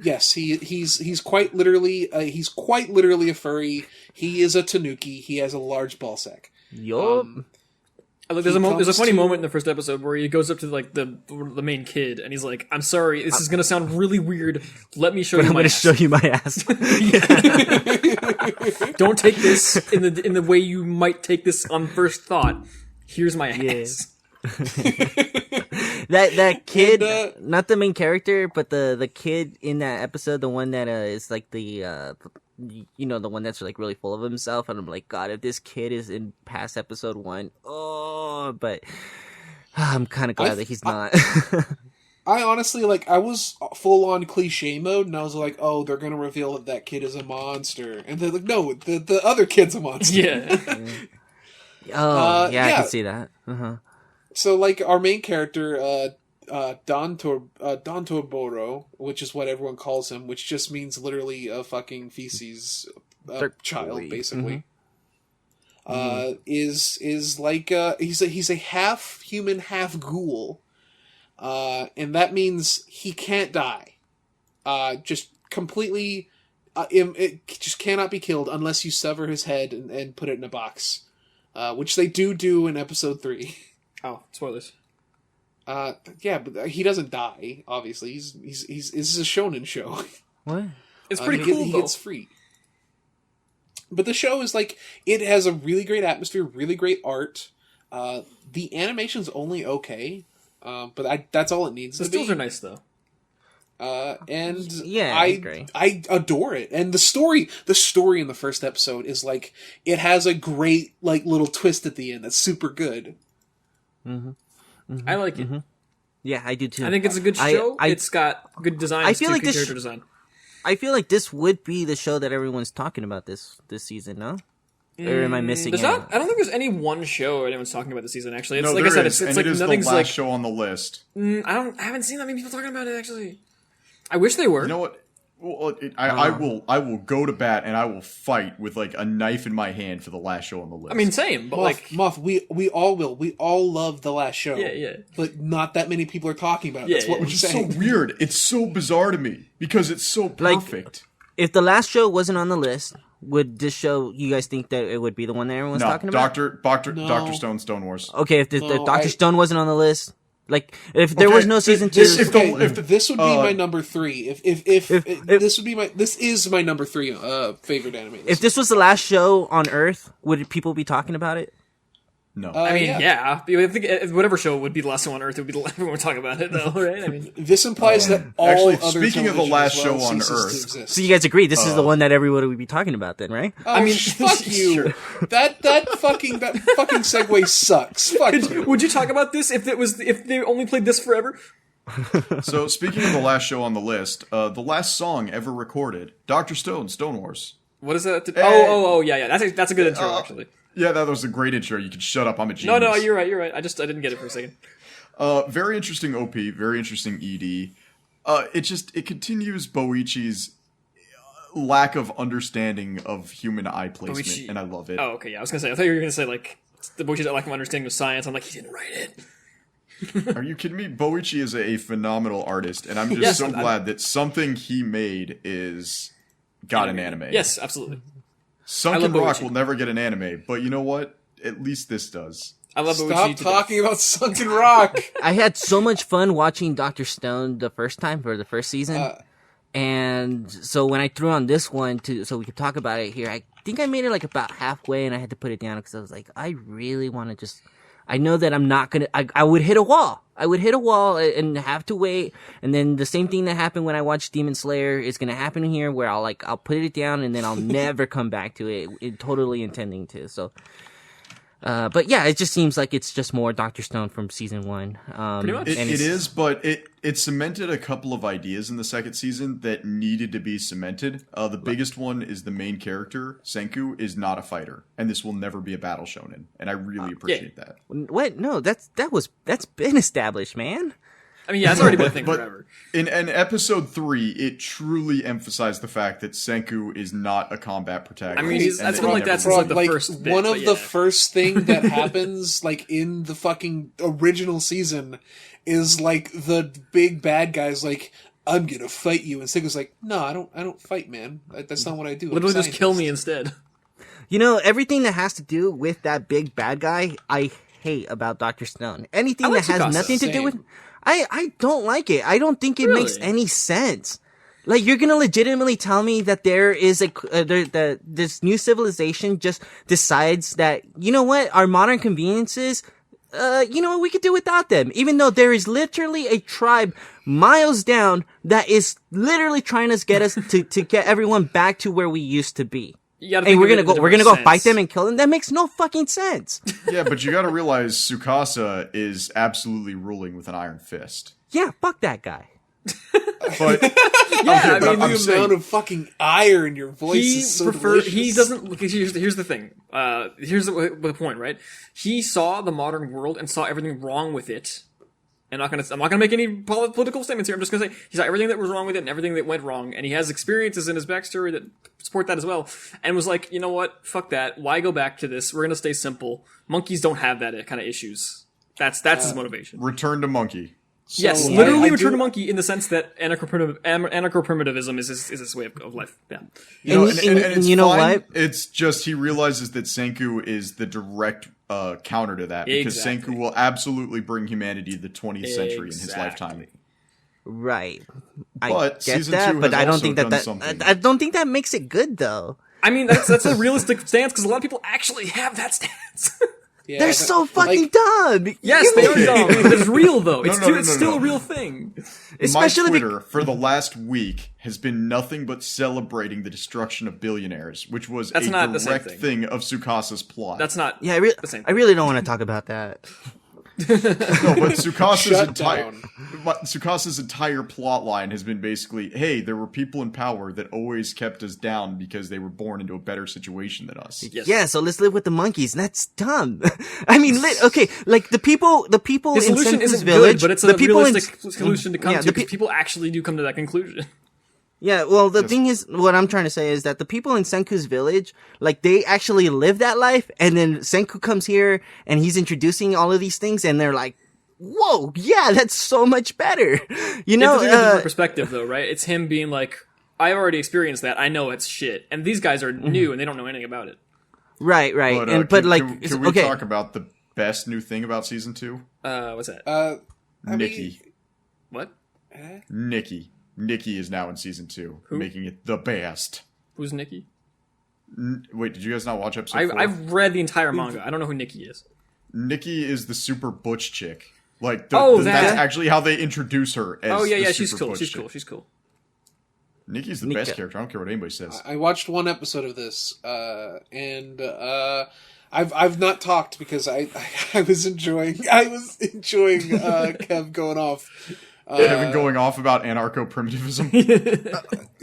Yes, he's quite literally a furry. He is a tanuki. He has a large ball sack. Yup. Look, He there's a comes funny to- moment in the first episode where he goes up to like the main kid and he's like, "I'm sorry, this is gonna sound really weird. Let me show But you I'm my gonna ass. show you my ass. Don't take this in the way you might take this on first thought. Here's my ass." that kid, And, not the main character, but the kid in that episode, the one that is like the one that's like really full of himself, and I'm like, God, if this kid is in past episode 1, but I'm kind of glad that he's not. I honestly I was full on cliche mode, and I was like, "Oh, they're gonna reveal that kid is a monster," and they're like, "No, the other kid's a monster." Yeah. I yeah. can see that. Uh-huh. So like our main character, Dontoboro, which is what everyone calls him, which just means literally a fucking feces child, basically. Is like he's a half human, half ghoul, and that means he can't die. Just completely it just cannot be killed unless you sever his head and put it in a box, which they do in episode 3. Oh, spoilers. Yeah, but he doesn't die. Obviously, he's this is a shonen show. What? It's pretty he cool, he though. gets free. But the show is like, it has a really great atmosphere, really great art. The animation's only okay, but that's all it needs The to be. stills are nice, though. And Yeah, I agree. I adore it. And the story in the first episode is like, it has a great like little twist at the end that's super good. I like it. Yeah, I do too. I think it's a good show. It's got good design. I feel like good this character design. I feel like this would be the show that everyone's talking about this season, no? Or am I missing There's out? not, I don't think there's any one show anyone's talking about this season. Actually, it's No, like I there said, is, it's and like it is the nothing's last like. show on the list. I haven't seen that many people talking about it. Actually, I wish they were. You know what? Well, I will go to bat and I will fight with like a knife in my hand for the last show on the list. I mean, same, but Muff, we all will. We all love the last show. Yeah. But not that many people are talking about it. Yeah, That's what yeah. we're it's so saying. weird. It's so bizarre to me because it's so Like- perfect. If the last show wasn't on the list, would this show, you guys think that it would be the one that everyone's No, talking about? Doctor No. Stone Wars. Okay, if No, Dr. Stone wasn't on the list, like, if there was no season 2... this- if the- This would be my number 3. If this would be this is my number 3 favorite anime. if this was the last show on Earth, would people be talking about it? No. I mean, yeah. I think whatever show would be the last one on Earth, it would be the last one we're talking about it, though, right? I mean, this implies that all Actually, other speaking of the television last as well show on ceases to Earth- exist. So you guys agree this is the one that everybody would be talking about then, right? I mean, mean, fuck you. sure. That fucking segue sucks. Fuck you. would you talk about this if they only played this forever? So speaking of the last show on the list, the last song ever recorded, Dr. Stone Wars. What is that? Hey. Oh, yeah. That's a good intro, actually. Yeah, that was a great intro. You can shut up. I'm a genius. No, you're right. I didn't get it for a second. Very interesting OP, very interesting ED. It continues Boichi's lack of understanding of human eye placement, Boichi- and I love it. Oh, okay, yeah. I was gonna say. I thought you were gonna say like the Boichi's lack of understanding of science. I'm like, he didn't write it. Are you kidding me? Boichi is a phenomenal artist, and I'm just Yes, so I'm- glad that something he made got an anime. Yes, absolutely. Sunken love Rock Boichi. will never get an anime, but you know what? At least this does. I love Stop Boichi. to talking about Sunken Rock. I had so much fun watching Dr. Stone the first time for the first season. And so when I threw on this one so we could talk about it here, I think I made it like about halfway and I had to put it down because I was like, I really want to just, I know that I'm not going to, I would hit a wall. I would hit a wall and have to wait. And then the same thing that happened when I watched Demon Slayer is going to happen here where I'll put it down and then I'll never come back to it totally intending to. So, but yeah, it just seems like it's just more Dr. Stone from season 1. Pretty much. It and it's- is, but it cemented a couple of ideas in the second season that needed to be cemented. The biggest one is the main character, Senku, is not a fighter, and this will never be a battle shonen, and I really appreciate that. What? No, that's been established, man. I mean, yeah, it's already been a thing But forever. in episode 3, it truly emphasized the fact that Senku is not a combat protagonist. I mean, and that's that been he like that never since, will like, the be. first bit, one of but the yeah. first thing that happens like in the fucking original season is like the big bad guy's like, I'm gonna fight you, and Senku's like, no, I don't fight, man. That's not what I do. I'm a Literally just kill me scientist." instead. You know, everything that has to do with that big bad guy, I hate about Dr. Stone. Anything I like that has Tsukasa. nothing to do Same. with, I don't like it. I don't think it makes Really? any sense. Like, you're gonna legitimately tell me that there is this new civilization just decides that, you know what, our modern conveniences, you know what, we could do without them. Even though there is literally a tribe miles down that is literally trying to get us to get everyone back to where we used to be. You gotta And think we're of it gonna in go. a We're gonna different go fight sense. them and kill them. That makes no fucking sense. Yeah, but you gotta realize Tsukasa is absolutely ruling with an iron fist. Yeah, fuck that guy. But Yeah, I mean, I'm the saying- amount of fucking ire in your voice He is so prefers. delicious. He doesn't. Look, here's the thing. Here's the point, right? He saw the modern world and saw everything wrong with it. I'm not gonna make any political statements here. I'm just gonna say he saw everything that was wrong with it and everything that went wrong, and he has experiences in his backstory that support that as well. And was like, you know what? Fuck that. Why go back to this? We're gonna stay simple. Monkeys don't have that kind of issues. That's his motivation. Return to Monkey. So Yes, literally I Return do- to Monkey in the sense that anarcho-primitivism is his way of life. Yeah. You know, And and it's you know fine. what? It's just he realizes that Senku is the direct counter to that because Exactly. Senku will absolutely bring humanity to the 20th century in his lifetime. Right. I But get season that, 2 but has I don't also think that done that something. I don't think that makes it good though. I mean, that's a realistic stance because a lot of people actually have that stance. yeah, They're that- so like, fucking dumb. Yes, You they mean- are dumb, but it's real though. It's, no, it's no, still no. a real thing. Especially My be- Twitter for the last week has been nothing but celebrating the destruction of billionaires, which was That's a not the same direct thing. thing of Tsukasa's plot. That's not. Yeah, the same. I really don't want to talk about that. No, but Shut down. Tsukasa's entire plot line has been basically, hey, there were people in power that always kept us down because they were born into a better situation than us. Yes. Yeah, so let's live with the monkeys. That's dumb. I mean, okay, like the people The in solution Senku's isn't village, good, but it's the a people realistic solution to come yeah, to the because people actually do come to that conclusion. Yeah, well, the thing is, what I'm trying to say is that the people in Senku's village, like, they actually live that life, and then Senku comes here, and he's introducing all of these things, and they're like, whoa, yeah, that's so much better. You know, It's a different perspective, though, right? It's him being like, "I've already experienced that. I know it's shit," and these guys are new and they don't know anything about it. right, But, but can, like, can we okay, talk about the best new thing about season 2? What's that? I Nikki. mean, What? Nikki. Nikki is now in season 2, making it the best. Who's Nikki? Wait, did you guys not watch episode 4? I've read the entire manga. I don't know who Nikki is. Nikki is the super butch chick. Like, Oh, that's that- actually how they introduce her as Oh yeah, the yeah, she's super cool. butch She's chick. cool. She's cool. Nikki's the Nika. best character. I don't care what anybody says. I watched one episode of this, and I've not talked because I was enjoying Kev going off. Kevin going off about anarcho-primitivism.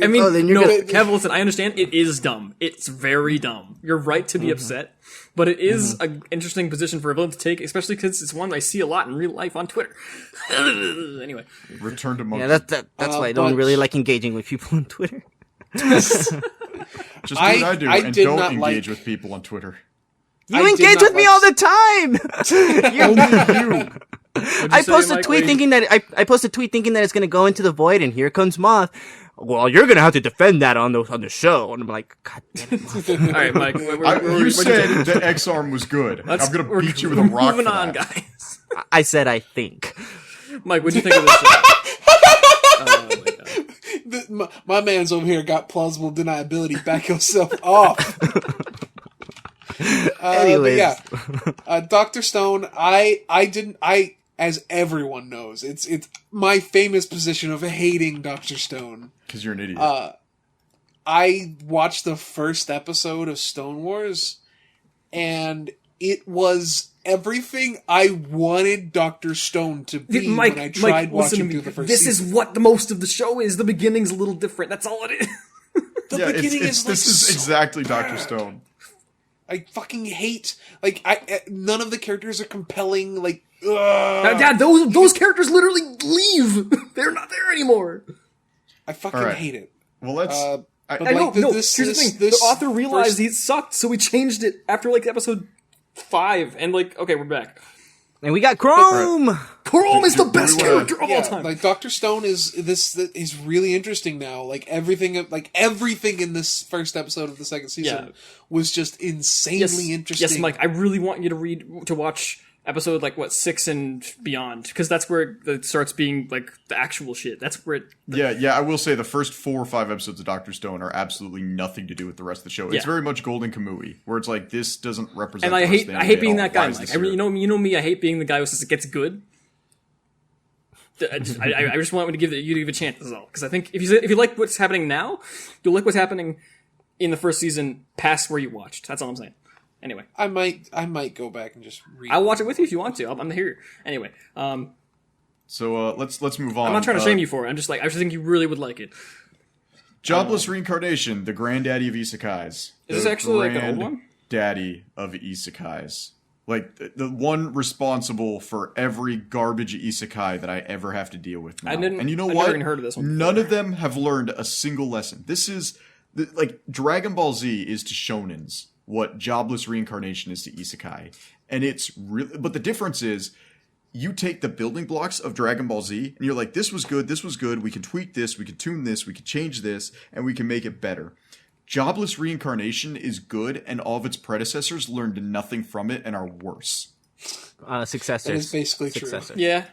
I mean, Oh, then you're no, gonna- Kev, listen, I understand it is dumb. It's very dumb. You're right to be upset, but it is an interesting position for a villain to take, especially because it's one I see a lot in real life on Twitter. Anyway, Return to monkey. yeah, that's why I don't but- really like engaging with people on Twitter. Just do what I do I and did don't not engage like- with people on Twitter. You I did engage not with me like- all the time. Only you. I say, post a Mike? tweet Wait. thinking that I post a tweet thinking that it's gonna go into the void, and here comes Moth. Well, you're gonna have to defend that on the show, and I'm like, God damn it, Moth. all right, Mike. You said the X-Arm was good. I'm going to beat you with a rock Moving for on, that. guys. I said I think. Mike, what'd you think of this show? Oh my god. My man's over here got plausible deniability. Back yourself off. Anyways. But yeah, Dr. Stone. As everyone knows, it's my famous position of hating Dr. Stone. Because you're an idiot. I watched the first episode of Stone Wars, and it was everything I wanted Dr. Stone to be Mike, when I tried listen to watching me. through the first This season. is what the most of the show is. The beginning's a little different. That's all it is. The yeah, beginning is like this is so exactly Dr. Stone. I fucking hate none of the characters are compelling. Like, Dad, those characters literally leave. They're not there anymore. I fucking Alright. hate it. Well, let's... but I know. like, No, this- here's the this- thing. this The author realized first- he sucked, so he changed it after like episode 5, and like, okay, we're back. And we got Chrome. Chrome is the do best we wanna- character of all Yeah, time. like Dr. Stone is really interesting now. Like everything in this first episode of the second season Yeah. was just insanely interesting. Yes, Mike. I really want you to watch episode 6 and beyond, because that's where it starts being like the actual shit. That's where it. Yeah, I will say the first 4 or 5 episodes of Dr. Stone are absolutely nothing to do with the rest of the show. It's Yeah. very much Golden Kamuy, where it's like, this doesn't represent And the rest of the I anime hate at being all. that guy, Why is Mike. this I really, here? you know me. I hate being the guy who says it gets good. I just want you to give a chance. That's all. Because I think if you like what's happening now, you'll like what's happening in the first season past where you watched. That's all I'm saying. Anyway, I might go back and just read. I'll watch it with you if you want to. I'm here. Anyway, So let's move on. I'm not trying to shame you for it. I just think you really would like it. Jobless Reincarnation, the granddaddy of isekais. Is this actually, like, an old one? Daddy of isekais. Like, the one responsible for every garbage isekai that I ever have to deal with now. I didn't- And you know I've what? never even heard of this one None of them have learned a single lesson. This is, like, Dragon Ball Z is to shonens what Jobless Reincarnation is to isekai. And it's really, but the difference is, you take the building blocks of Dragon Ball Z and you're like, this was good, we can tweak this, we can tune this, we can change this, and we can make it better. Jobless Reincarnation is good, and all of its predecessors learned nothing from it and are worse. Successors. That is basically true. Yeah,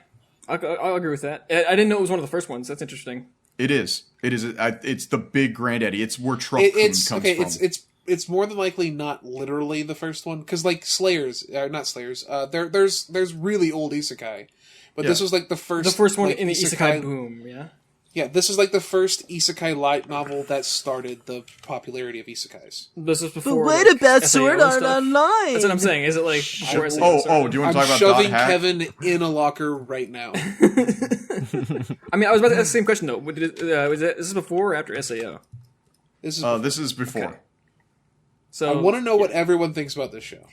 I'll agree with that. I didn't know it was one of the first ones. That's interesting. It is. It's the big granddaddy. It's where Trump comes from. It's more than likely not literally the first one, because like Slayers, not Slayers. There's really old isekai, but this was like the first one like, in the isekai boom. Yeah. Yeah, this is like the first isekai light novel that started the popularity of isekais. This is But before. what like, about SAO Sword Art stuff. Online? That's what I'm saying. Is it like before SAO started? Oh, do you want to I'm talk about shoving Dot Hack? Kevin in a locker right now. I mean, I was about to ask the same question though. Is this before or after SAO? This is before. Okay. So I want to know what everyone thinks about this show.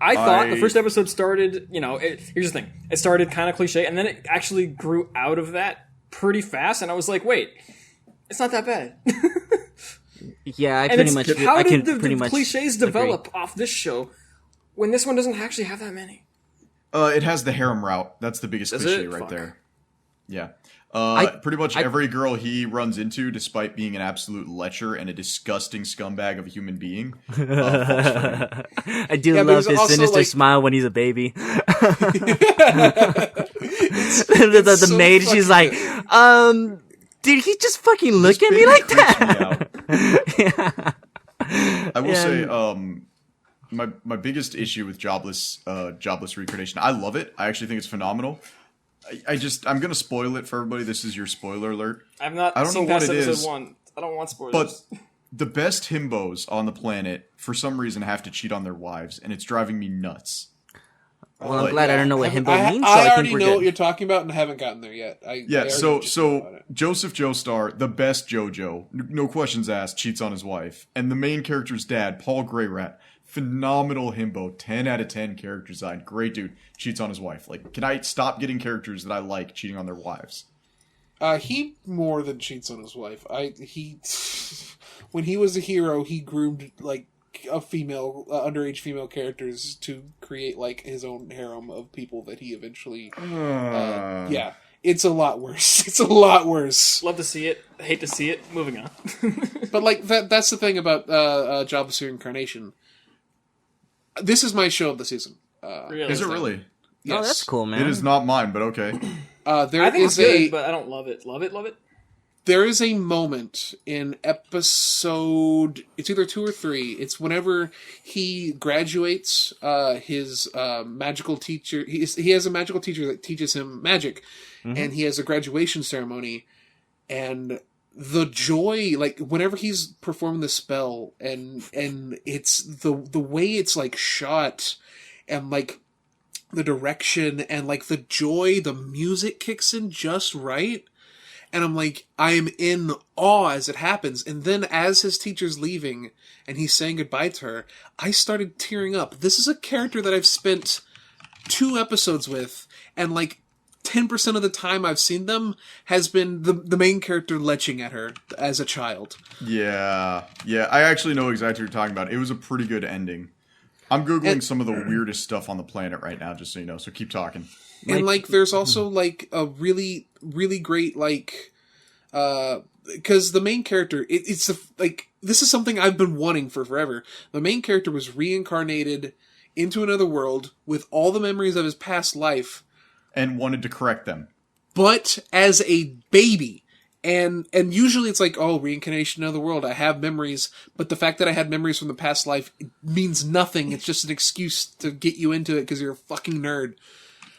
I thought the first episode started. Here's the thing. It started kind of cliche, and then it actually grew out of that pretty fast. And I was like, wait, it's not that bad. Yeah, I And pretty it's- much. How I did can pretty the much cliches develop off this show when this one doesn't actually have that many? It has the harem route. That's the biggest Does cliche it? right Fuck. there. Yeah. Pretty much every girl he runs into, despite being an absolute lecher and a disgusting scumbag of a human being, falls for him. I do Yeah, but love there's his also, sinister like- smile when he's a baby. It's the so maid, she's fucking like, good. did he just fucking look This at me baby like creeps that? me out. I will Yeah. say, my biggest issue with Jobless Reincarnation, I love it. I actually think it's phenomenal. I'm gonna spoil it for everybody. This is your spoiler alert. I've not I don't seen know what past it episode is, 1. I don't want spoilers. But the best himbos on the planet, for some reason, have to cheat on their wives, and it's driving me nuts. Well, I'm Like- glad I don't know what himbo means, so I I think already we're know good. what you're talking about and haven't gotten there yet. I Yeah, already so just talked about it. Joseph Joestar, the best JoJo, no questions asked, cheats on his wife, and the main character's dad, Paul Greyrat, phenomenal himbo, 10 out of 10 character design, great dude, cheats on his wife. Like, can I stop getting characters that I like cheating on their wives? He more than cheats on his wife. When he was a hero, he groomed like a female, underage female characters to create like his own harem of people that he eventually. Yeah, it's a lot worse. It's a lot worse. Love to see it. Hate to see it. Moving on. But like that's the thing about Jobless Reincarnation. This is my show of the season. Really? Is it really? Yes. Oh, that's cool, man. It is not mine, but okay. There I think it's is good, but I don't love it. Love it. Love it. There is a moment in episode, it's either 2 or 3, it's whenever he graduates his magical teacher, he has a magical teacher that teaches him magic, and he has a graduation ceremony, and the joy, like, whenever he's performing the spell, and it's the way it's, like, shot, and, like, the direction, and, like, the joy, the music kicks in just right. And I'm like, I am in awe as it happens. And then as his teacher's leaving and he's saying goodbye to her, I started tearing up. This is a character that I've spent 2 episodes with, and like 10% of the time I've seen them has been the main character leching at her as a child. Yeah, I actually know exactly what you're talking about. It was a pretty good ending. I'm Googling some of the weirdest stuff on the planet right now, just so you know, so keep talking. And like there's also like a really, really great like because the main character it's the like this is something I've been wanting for forever. The main character was reincarnated into another world with all the memories of his past life, And wanted to correct them. but as a baby. And usually it's like, oh, reincarnation of the world, I have memories, but the fact that I had memories from the past life means nothing. It's just an excuse to get you into it because you're a fucking nerd.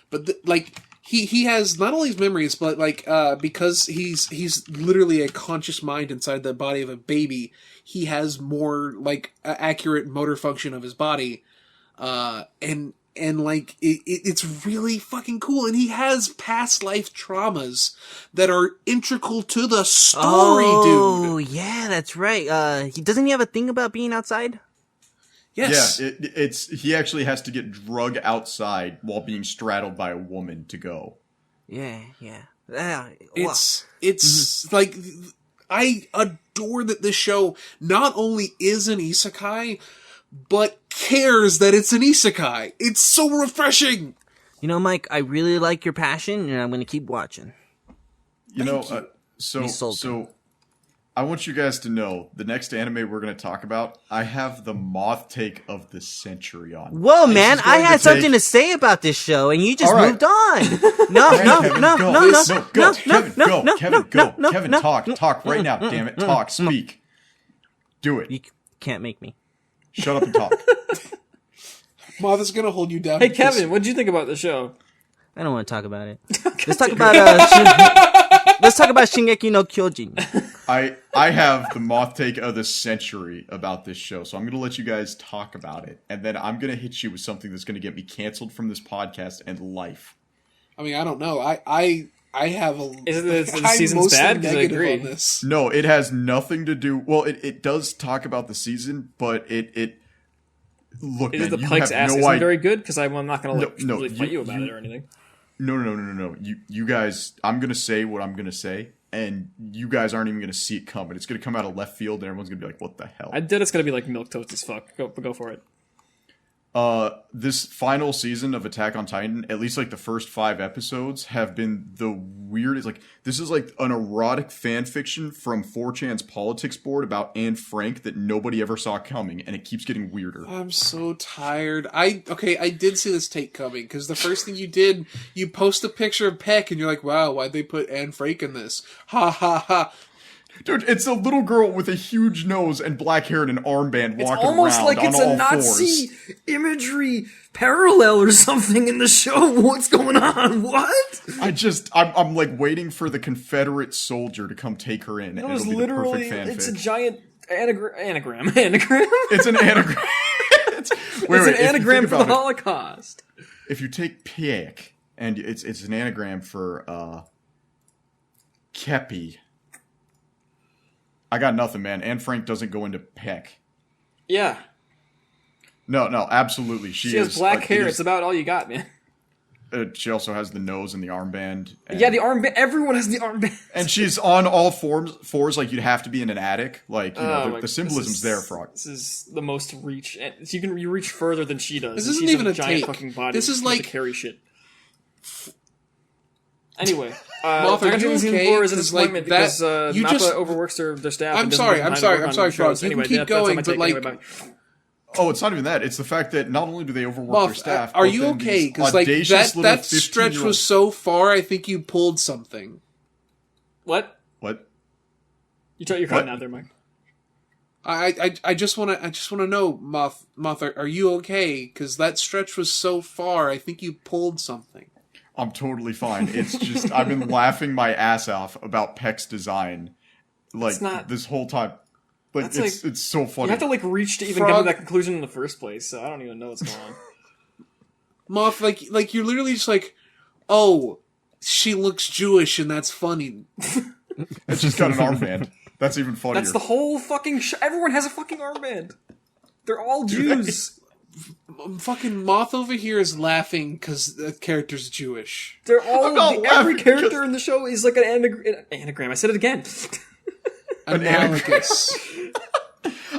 But like he has not only his memories, but like because he's literally a conscious mind inside the body of a baby, he has more like accurate motor function of his body, and like it's really fucking cool. And he has past life traumas that are integral to the story, Oh, dude. yeah, that's right. Doesn't he have a thing about being outside? Yes. Yeah, he actually has to get drug outside while being straddled by a woman to go. Yeah. It's like I adore that this show not only is an isekai, but cares that it's an isekai. It's so refreshing. You know, Mike, I really like your passion, and I'm going to keep watching. You know, You sold so I want you guys to know the next anime we're going to talk about. I have the moth take of the century on. Whoa, This man! is I going had to take- something to say about this show, and you just All right. moved on. No, Kevin, no, go. no, no, no, No, go. no, Kevin, no, go. no, Kevin, no, go. no, Kevin, no, talk right now. Damn it, talk, speak. Do it. You can't make me. Shut up and talk. Moth is gonna hold you down. Hey, Kevin, what did you think about the show? I don't want to talk about it. Let's talk about let's talk about Shingeki no Kyojin. I have the moth take of the century about this show, so I'm going to let you guys talk about it, and then I'm going to hit you with something that's going to get me canceled from this podcast and life. I mean, I don't know. I have a. Is it that the I'm season's mostly bad? 'Cause I negative agree. on this. No, it has nothing to do. Well, it does talk about the season, but it look. Is Man, it the you Pike's have ass no isn't idea. very good? Because I'm not going to No, really fight you- you about you- it or anything. No. You guys, I'm going to say what I'm going to say, and you guys aren't even going to see it coming. It's going to come out of left field, and everyone's going to be like, "What the hell?" I bet it's going to be like milquetoast as fuck. Go for it. This final season of Attack on Titan, at least like the first 5 episodes, have been the weirdest. Like, this is like an erotic fan fiction from 4chan's politics board about Anne Frank that nobody ever saw coming, and it keeps getting weirder. I'm so tired. I did see this take coming because the first thing you did, you post a picture of Peck and you're like, wow, why'd they put Anne Frank in this? Ha ha ha. Dude, it's a little girl with a huge nose and black hair and an armband It's walking almost around like on it's all a Nazi fours. imagery parallel or something in the show. What's going on? What? I'm like waiting for the Confederate soldier to come take her in, It and was it'll be the literally, perfect fanfic. it's a giant anagram. Anagram? It's an anagram. It's It's an anagram for the Holocaust. If you take Piek, and it's an anagram for Kepi. I got nothing, man. Anne Frank doesn't go into Peck. Yeah. No, absolutely. She has black like, hair. It's about all you got, man. She also has the nose and the armband. And, Yeah, the armband. Everyone has the armband. and she's on all fours. Like you'd have to be in an attic. Like you know, my- the symbolism's there, Frog. This is the most reach. And you reach further than she does. This and isn't she's even a giant take. fucking body. This is to like- carry shit. Anyway, Moth, are Attack on you Titan season okay? 4 is a 'Cause, like, disappointment that- because you Mappa just- overworks their staff. I'm and doesn't sorry, have I'm time to sorry, work I'm on sorry, shows. Frog. You Anyway, can keep that's all going, my but, take. like- Anyway, bye. Oh, it's not even that. It's the fact that not only do they overwork their Moth, staff, are but you then okay? these Because like audacious that little stretch 15-year-old was so far, I think you pulled something. What? What? You're cutting What? out there, Mike. I just want to know, Moth, are you okay? Because that stretch was so far, I think you pulled something. I'm totally fine. It's just I've been laughing my ass off about Peck's design, like It's not- this whole time. Like That's it's so funny. You have to like reach to even Frog- come to that conclusion in the first place. So I don't even know what's going on. Moth, like you're literally just like, oh, she looks Jewish and that's funny. It's just got an armband. That's even funnier. That's the whole fucking show. Everyone has a fucking armband. They're all Jews. Fucking Moth over here is laughing because the character's Jewish. They're all I'm not every laughing character because- in the show is like an anagram. I said it again. Analogous.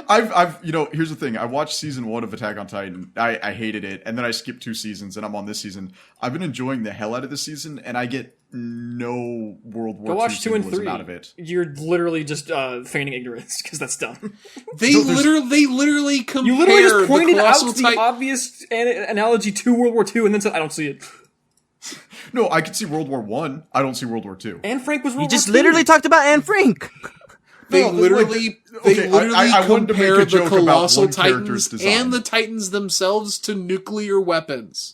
I've here's the thing. I watched season 1 of Attack on Titan. I hated it, and then I skipped 2 seasons, and I'm on this season. I've been enjoying the hell out of this season, and I get no World War Go II watch 2 and symbolism 3. out of it. You're literally just feigning ignorance because that's dumb. They literally compare You literally just pointed the out Colossal the Titan. obvious analogy to World War II and then said, "I don't see it." No, I can see World War 1. I don't see World War 2. Anne Frank was World You just War II. literally talked about Anne Frank. They No, literally, okay, I wanted to make compare a the joke about Colossal one character's Titans design. and the Titans themselves to nuclear weapons.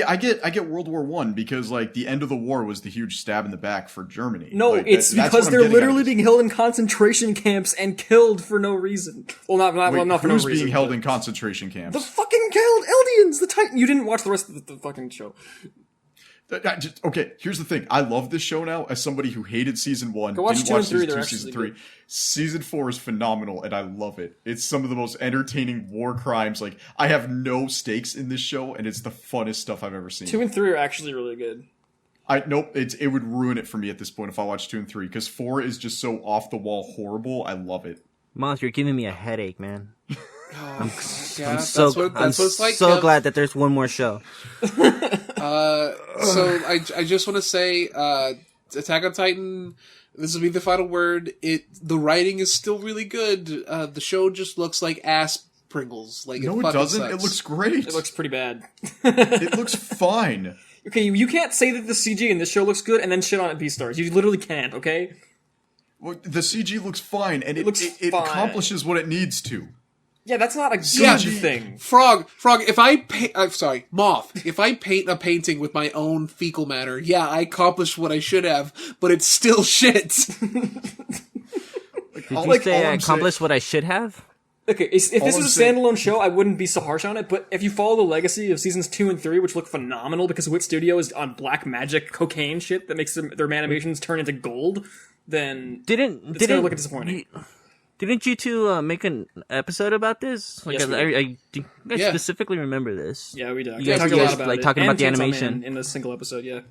I get World War 1 because like the end of the war was the huge stab in the back for Germany. No, Like, it's that's because what I'm they're getting out of literally this. being held in concentration camps and killed for no reason. Well, not Wait, for no who's reason. being held but in concentration camps? the fucking killed Eldians, the Titan. You didn't watch the rest of the fucking show. Okay, here's the thing. I love this show now as somebody who hated season 1. Go watch didn't 2 watch and 3, season they're 2, actually season 3. good. Season 4 is phenomenal, and I love it. It's some of the most entertaining war crimes. Like, I have no stakes in this show, and it's the funnest stuff I've ever seen. 2 and 3 are actually really good. It would ruin it for me at this point if I watched 2 and 3, because 4 is just so off the wall horrible. I love it. Moth, you're giving me a headache, man. Oh, yeah, I'm that's so what it's like. so Kev. glad that there's one more show. So I just want to say, Attack on Titan. This will be the final word. The writing is still really good. The show just looks like ass Pringles. Like No, it it fucking doesn't. sucks. It looks great. It looks pretty bad. It looks fine. Okay, you can't say that the CG in this show looks good and then shit on it Beastars. You literally can't, okay? Well, the CG looks fine, and it looks fine. accomplishes what it needs to. Yeah, that's not a good Yeah, thing. Frog, if I paint, I'm sorry, Moth, if I paint a painting with my own fecal matter, yeah, I accomplished what I should have, but it's still shit. Did you say I accomplished what I should have? Okay, if this All was I'm a saying- standalone show, I wouldn't be so harsh on it, but if you follow the legacy of seasons 2 and 3, which look phenomenal because Wit Studio is on black magic cocaine shit that makes their animations turn into gold, then it's gonna look disappointing. Didn't you two make an episode about this? Like, Yes, we I guys Yeah. specifically remember this. Yeah, we do. You guys- talked you a lot guys, about like, it. talking And about the Chainsaw animation. Man in a single episode, yeah.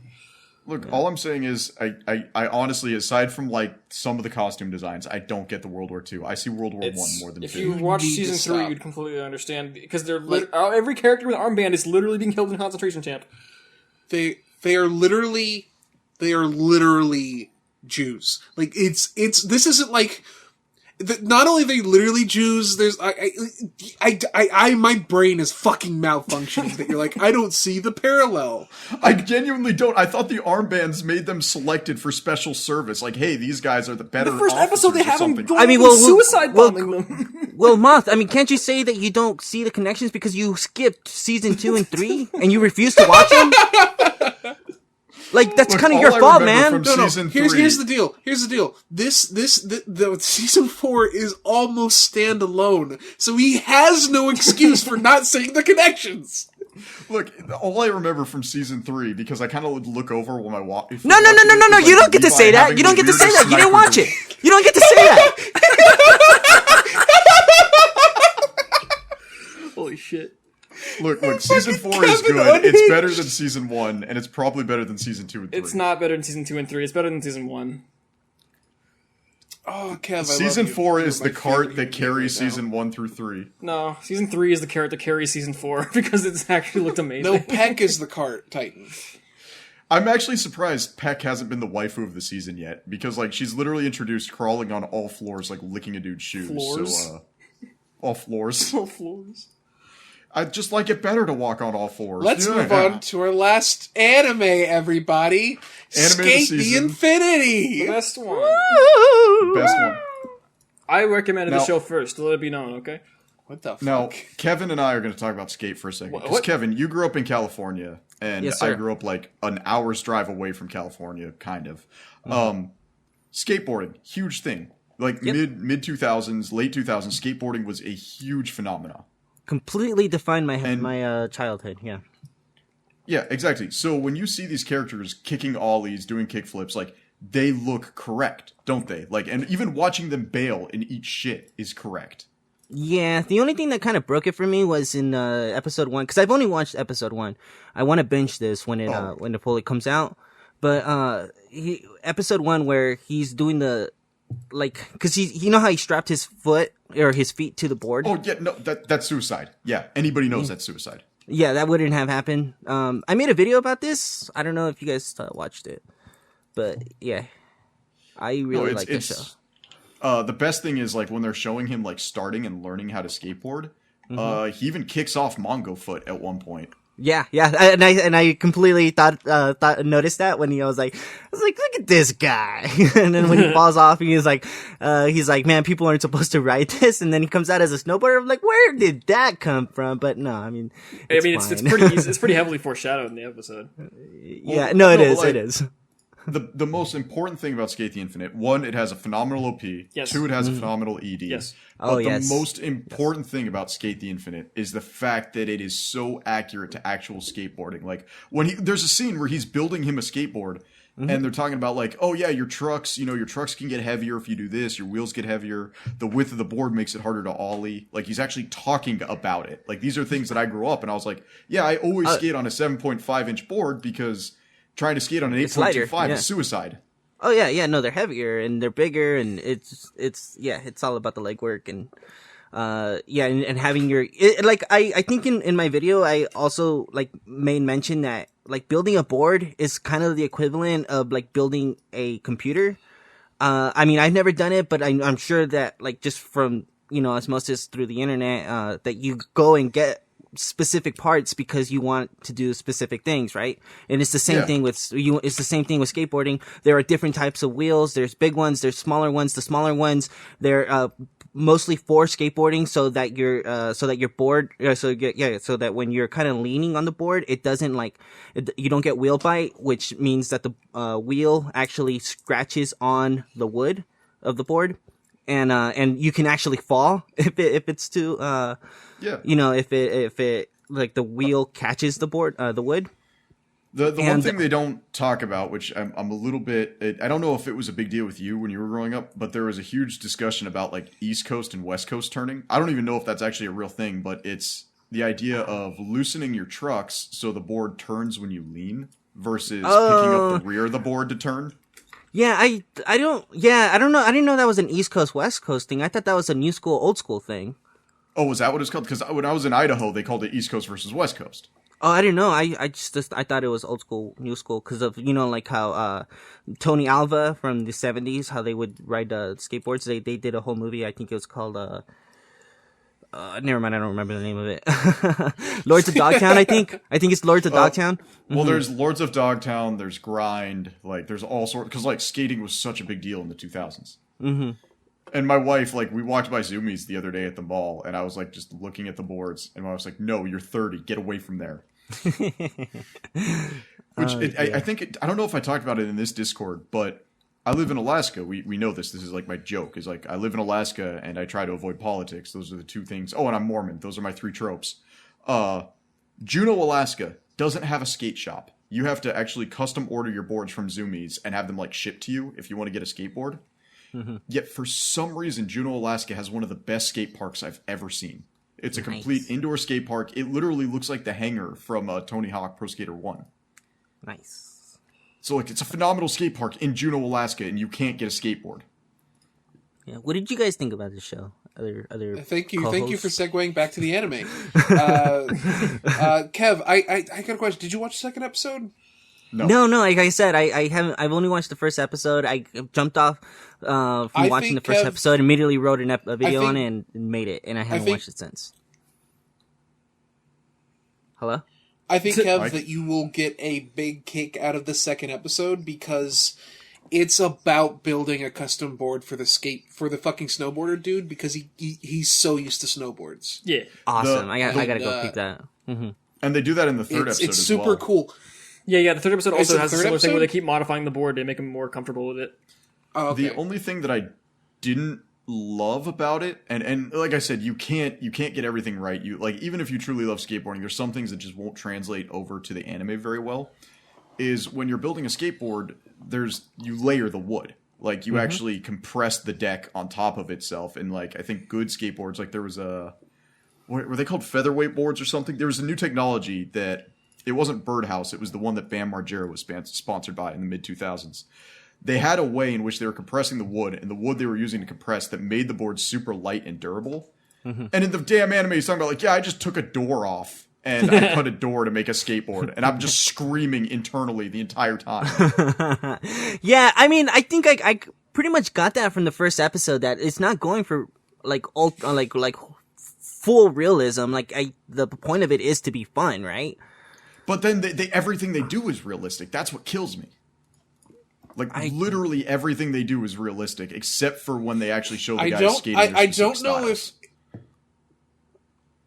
Look, all I'm saying is, I honestly, aside from like some of the costume designs, I don't get the World War II. I see World War One more than If 2. you watch need to season 3, stop. you'd completely understand because they're every character with an armband is literally being held in a concentration camp. They are literally Jews. Like this isn't like. Not only are they literally Jews, there's my brain is fucking malfunctioning. That you're like, I don't see the parallel. I genuinely don't. I thought the armbands made them selected for special service. Like, hey, these guys are the better. The first episode, they officers or have them something. going I mean, suicide bombing them. Well, Moth, I mean, can't you say that you don't see the connections because you skipped season 2 and 3 and you refuse to watch them? Like, that's Look, kind of all your I fault, remember man. from No, season here's 3. here's the deal. Here's the deal. The season 4 is almost standalone, so he has no excuse for not seeing the connections. Look, all I remember from season 3, because I kind of would look over when I watch. No, you don't get to say that. You don't get to say that. You didn't watch it. You don't get to say that. Holy shit. Look, season 4 is Kevin good. It's unhinged. better than season 1, and it's probably better than season 2 and 3. It's not better than season 2 and 3. It's better than season 1. Oh, Kev, I Season love you. 4 You're is my the cart favorite that human carries right now. season 1 through 3. No, season 3 is the carrot that carries season 4 because it's actually looked amazing. No, Peck is the cart titan. I'm actually surprised Peck hasn't been the waifu of the season yet, because like she's literally introduced crawling on all floors, like licking a dude's shoes. Floors? So, all floors. All floors. I'd just like it better to walk on all floors. Let's Yeah. move on to our last anime, everybody. Anime of the Skate the season. Infinity. The best one. Best one. I recommended the Now- show first, to let it be known, okay? What the fuck? Now, Kevin and I are going to talk about Skate for a second. Because What? Kevin, you grew up in California, and Yes, I sir. grew up like an hour's drive away from California, kind of. Mm-hmm. Skateboarding, huge thing. Like Yep. mid 2000s, late 2000s, skateboarding was a huge phenomenon. Completely defined my And- my childhood. Yeah. Yeah, exactly. So when you see these characters kicking ollies, doing kickflips, like they look correct, don't they? Like, and even watching them bail in each shit is correct. Yeah, the only thing that kind of broke it for me was in episode 1, because I've only watched episode 1. I want to binge this when it fully comes out. But episode 1 where he's doing the like, because you know how he strapped his foot or his feet to the board. Oh yeah, no, that's suicide. Yeah, anybody knows that's suicide. Yeah, that wouldn't have happened. I made a video about this. I don't know if you guys watched it, but yeah, I really like this show. The best thing is like when they're showing him like starting and learning how to skateboard. He even kicks off Mongo Foot at one point. Yeah, and I completely noticed that when I was like, look at this guy, and then when he falls off, he's like, man, people aren't supposed to ride this, and then he comes out as a snowboarder. I'm like, where did that come from? But no, I mean, It's fine. pretty easy. It's pretty heavily foreshadowed in the episode. Yeah, no, it no, is, like- it is. The most important thing about Skate the Infinite, one, it has a phenomenal OP. Yes. Two, it has a phenomenal ED. Yes. But the yes. most important thing about Skate the Infinite is the fact that it is so accurate to actual skateboarding. Like when there's a scene where he's building him a skateboard, and they're talking about like, oh yeah, your trucks can get heavier if you do this. Your wheels get heavier. The width of the board makes it harder to ollie. Like he's actually talking about it. Like these are things that I grew up and I was like, yeah, I always skate on a 7.5 inch board because trying to skate on an It's lighter, 8.25 yeah. is suicide. Oh yeah, no, they're heavier and they're bigger, and it's all about the legwork and yeah, and having like I think in my video I also like made mention that like building a board is kind of the equivalent of like building a computer. I mean, I've never done it, but I'm sure that like just from, osmosis through the internet, that you go and get specific parts because you want to do specific things, right? And it's the same thing with it's the same thing with skateboarding. There are different types of wheels. There's big ones, there's smaller ones. The smaller ones, they're mostly for skateboarding, so that your board, so that when you're kind of leaning on the board, it doesn't you don't get wheel bite, which means that the wheel actually scratches on the wood of the board, and you can actually fall if it's too if it like the wheel catches the board, the wood. The one thing they don't talk about, which I'm a little bit, I don't know if it was a big deal with you when you were growing up, but there was a huge discussion about like East Coast and West Coast turning. I don't even know if that's actually a real thing, but it's the idea of loosening your trucks so the board turns when you lean versus picking up the rear of the board to turn. Yeah, I don't know. I didn't know that was an East Coast, West Coast thing. I thought that was a new school, old school thing. Oh, was that what it's called? Because when I was in Idaho, they called it East Coast versus West Coast. Oh, I didn't know. I thought it was old school, new school, because of like how Tony Alva from the 70s, how they would ride skateboards. They did a whole movie. I think it was called never mind. I don't remember the name of it. Lords of Dogtown. I think it's Lords of Dogtown. Well, there's Lords of Dogtown. There's Grind. Like there's all sorts, because like skating was such a big deal in the 2000s. Mm-hmm. And my wife, like, we walked by Zoomies the other day at the mall, and I was, like, just looking at the boards, and I was like, no, you're 30, get away from there. I think, I don't know if I talked about it in this Discord, but I live in Alaska. We know this. This is, like, my joke, is, like, I live in Alaska, and I try to avoid politics. Those are the two things. Oh, and I'm Mormon. Those are my 3 tropes. Juneau, Alaska doesn't have a skate shop. You have to actually custom order your boards from Zoomies and have them, like, shipped to you if you want to get a skateboard. Mm-hmm. Yet for some reason, Juneau, Alaska has one of the best skate parks I've ever seen. It's a complete indoor skate park. It literally looks like the hangar from Tony Hawk Pro Skater 1. Nice. So like, it's a phenomenal skate park in Juneau, Alaska, and you can't get a skateboard. Yeah. What did you guys think about this show? Other Thank you co-hosts? for segueing back to the anime. Kev, I got a question. Did you watch the second episode? No. Like I said, I haven't. I've only watched the first episode. I jumped off from watching the first episode. Immediately wrote a video on it and made it, and I haven't watched it since. Hello. I think, Kev, that you will get a big kick out of the second episode because it's about building a custom board for the fucking snowboarder dude, because he's so used to snowboards. Yeah. Awesome. I gotta go peep that. Mm-hmm. And they do that in the third episode. It's super cool. Yeah. The third episode also has a similar thing where they keep modifying the board to make him more comfortable with it. Oh, okay. The only thing that I didn't love about it, and like I said, you can't get everything right. You like, even if you truly love skateboarding, there's some things that just won't translate over to the anime very well. Is when you're building a skateboard, you layer the wood. Like you actually compress the deck on top of itself, and like I think good skateboards, like there was were they called featherweight boards or something? There was a new technology that it wasn't Birdhouse, it was the one that Bam Margera was sponsored by in the mid 2000s. They had a way in which they were compressing the wood, and the wood they were using to compress that made the board super light and durable. Mm-hmm. And in the damn anime, he's talking about like, yeah, I just took a door off and I cut a door to make a skateboard, and I'm just screaming internally the entire time. Yeah, I mean, I think I pretty much got that from the first episode, that it's not going for like full realism. Like the point of it is to be fun, right? But then they everything they do is realistic. That's what kills me. Like literally everything they do is realistic, except for when they actually show the guys skating. I don't know if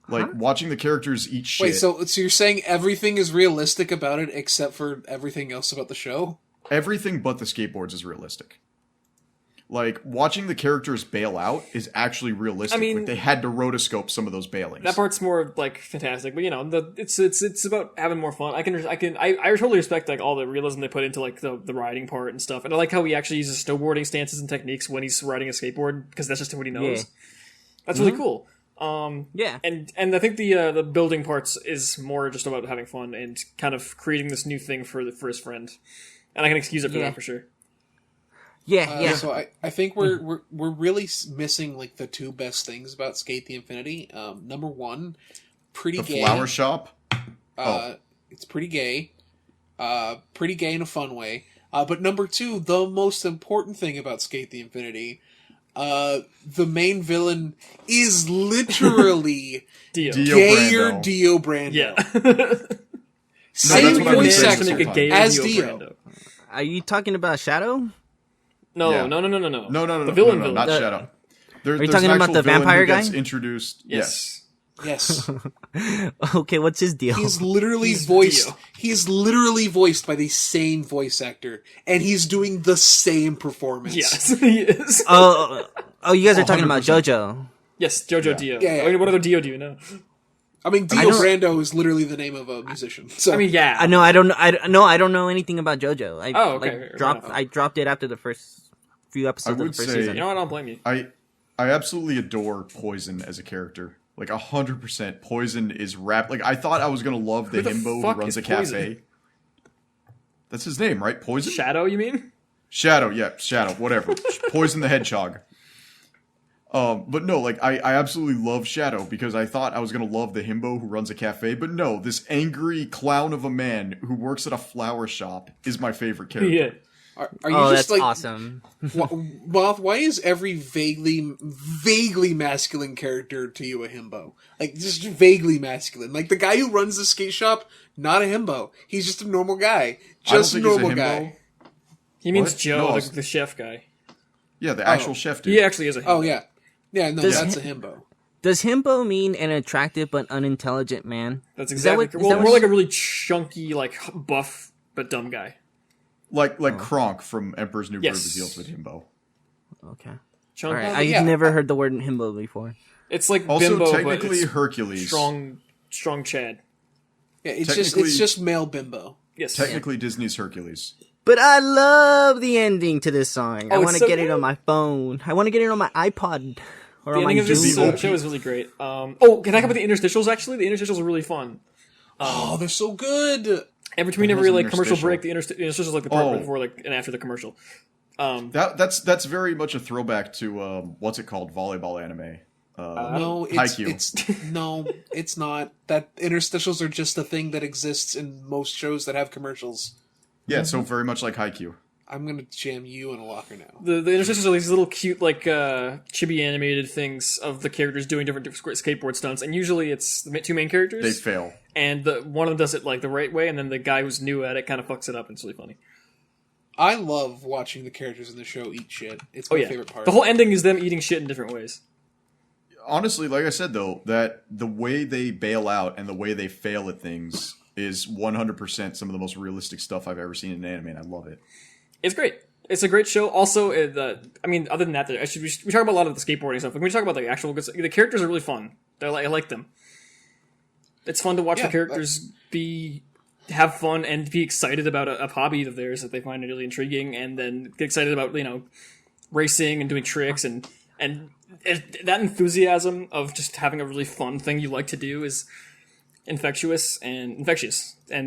watching the characters eat shit. Wait, so you're saying everything is realistic about it except for everything else about the show? Everything but the skateboards is realistic. Like, watching the characters bail out is actually realistic. I mean, like, they had to rotoscope some of those bailings. That part's more, like, fantastic. But, you know, it's about having more fun. I totally respect, like, all the realism they put into, like, the riding part and stuff. And I like how he actually uses snowboarding stances and techniques when he's riding a skateboard, because that's just what he knows. Yeah. That's really cool. Yeah. And I think the building parts is more just about having fun and kind of creating this new thing for his friend. And I can excuse it for that, for sure. Yeah. So I think we're really missing like the two best things about Skate the Infinity. Number one, pretty The gay. flower shop. It's pretty gay. Pretty gay in a fun way. But number two, the most important thing about Skate the Infinity, the main villain is literally Dio. gayer Brando. Dio Brando. Yeah. Same what I've been voice saying actor this whole time. as Dio Dio. Brando. Are you talking about Shadow? No, Yeah. no. No. The villain. Not The- Shadow. Are you talking about the vampire guy? Introduced. Yes. Yes. Okay, what's his deal? He's literally He's voiced. Dio. He's literally voiced by the same voice actor, and he's doing the same performance. Yes, he is. Oh, you guys are talking about 100%. JoJo. Yes, JoJo Dio. Yeah, yeah. I mean, what other Dio do you know? I mean, Dio know- Brando is literally the name of a musician. So I mean, yeah. I know. I don't. I don't know anything about JoJo. Oh, okay, fair dropped. enough. I dropped it after the first few episodes of the would first say- season. You know what? I don't blame you. I absolutely adore Poison as a character. Like 100%. Poison is rap. Like I thought I was gonna love the Who the himbo who fuck runs is a cafe. Poison? That's his name, right? Poison. Shadow, you mean? Shadow, yeah, Shadow, whatever. Poison the Hedgehog. But no, like I absolutely love Shadow because I thought I was gonna love the himbo who runs a cafe, but no, this angry clown of a man who works at a flower shop is my favorite character. Yeah. are you Oh, just that's like awesome. Moth? Why is every vaguely masculine character to you a himbo? Like just vaguely masculine. Like the guy who runs the skate shop, not a himbo. He's just a normal guy. Just a I don't think normal he's a himbo. guy. He means What? Joe, No, the chef guy. Yeah, the actual chef dude. He actually is a Oh yeah, yeah. No, Does- that's a himbo. Does himbo mean an attractive but unintelligent man? That's Is that exactly. what- is Well, that more what- like a really chunky, like buff but dumb guy. Like Kronk from Emperor's New Groove Yes. is the ultimate himbo. Okay. Chunky. All right. but I've yeah, never heard the word himbo before. It's like Also, bimbo, technically but it's Hercules. strong Chad. Yeah, it's Technically- just male bimbo. Yes. Technically, Disney's Hercules. But I love the ending to this song. I Oh, it's want to so get it good. on my phone. I want to get it on my iPod or The on my ending of this Zoom. show is really great. Oh, can I come with the interstitials? Actually, the interstitials are really fun. Oh, they're so good. And between What every is an like commercial interstitial? break, the interstitials like the part Oh. before like and after the commercial. That's very much a throwback to what's it called, volleyball anime. No, Haikyuu. it's not. That interstitials are just a thing that exists in most shows that have commercials. Yeah, so very much like Haikyuu. I'm gonna jam you in a locker now. The interstitials are these little cute like chibi animated things of the characters doing different skateboard stunts, and usually it's the two main They characters, fail. and one of them does it like the right way, and then the guy who's new at it kind of fucks it up, and it's really funny. I love watching the characters in the show eat shit. It's Oh my yeah, favorite part. the whole ending is them eating shit in different ways. Honestly, like I said though, that the way they bail out and the way they fail at things is 100% some of the most realistic stuff I've ever seen in anime, and I love it. It's great. It's a great show. Also, I mean, other than that, we talk about a lot of the skateboarding stuff. When we talk about the actual good, the characters are really fun. I like them. It's fun to watch Yeah, the characters have fun and be excited about a hobby of theirs that they find really intriguing, and then get excited about racing and doing tricks and that enthusiasm of just having a really fun thing you like to do is infectious. And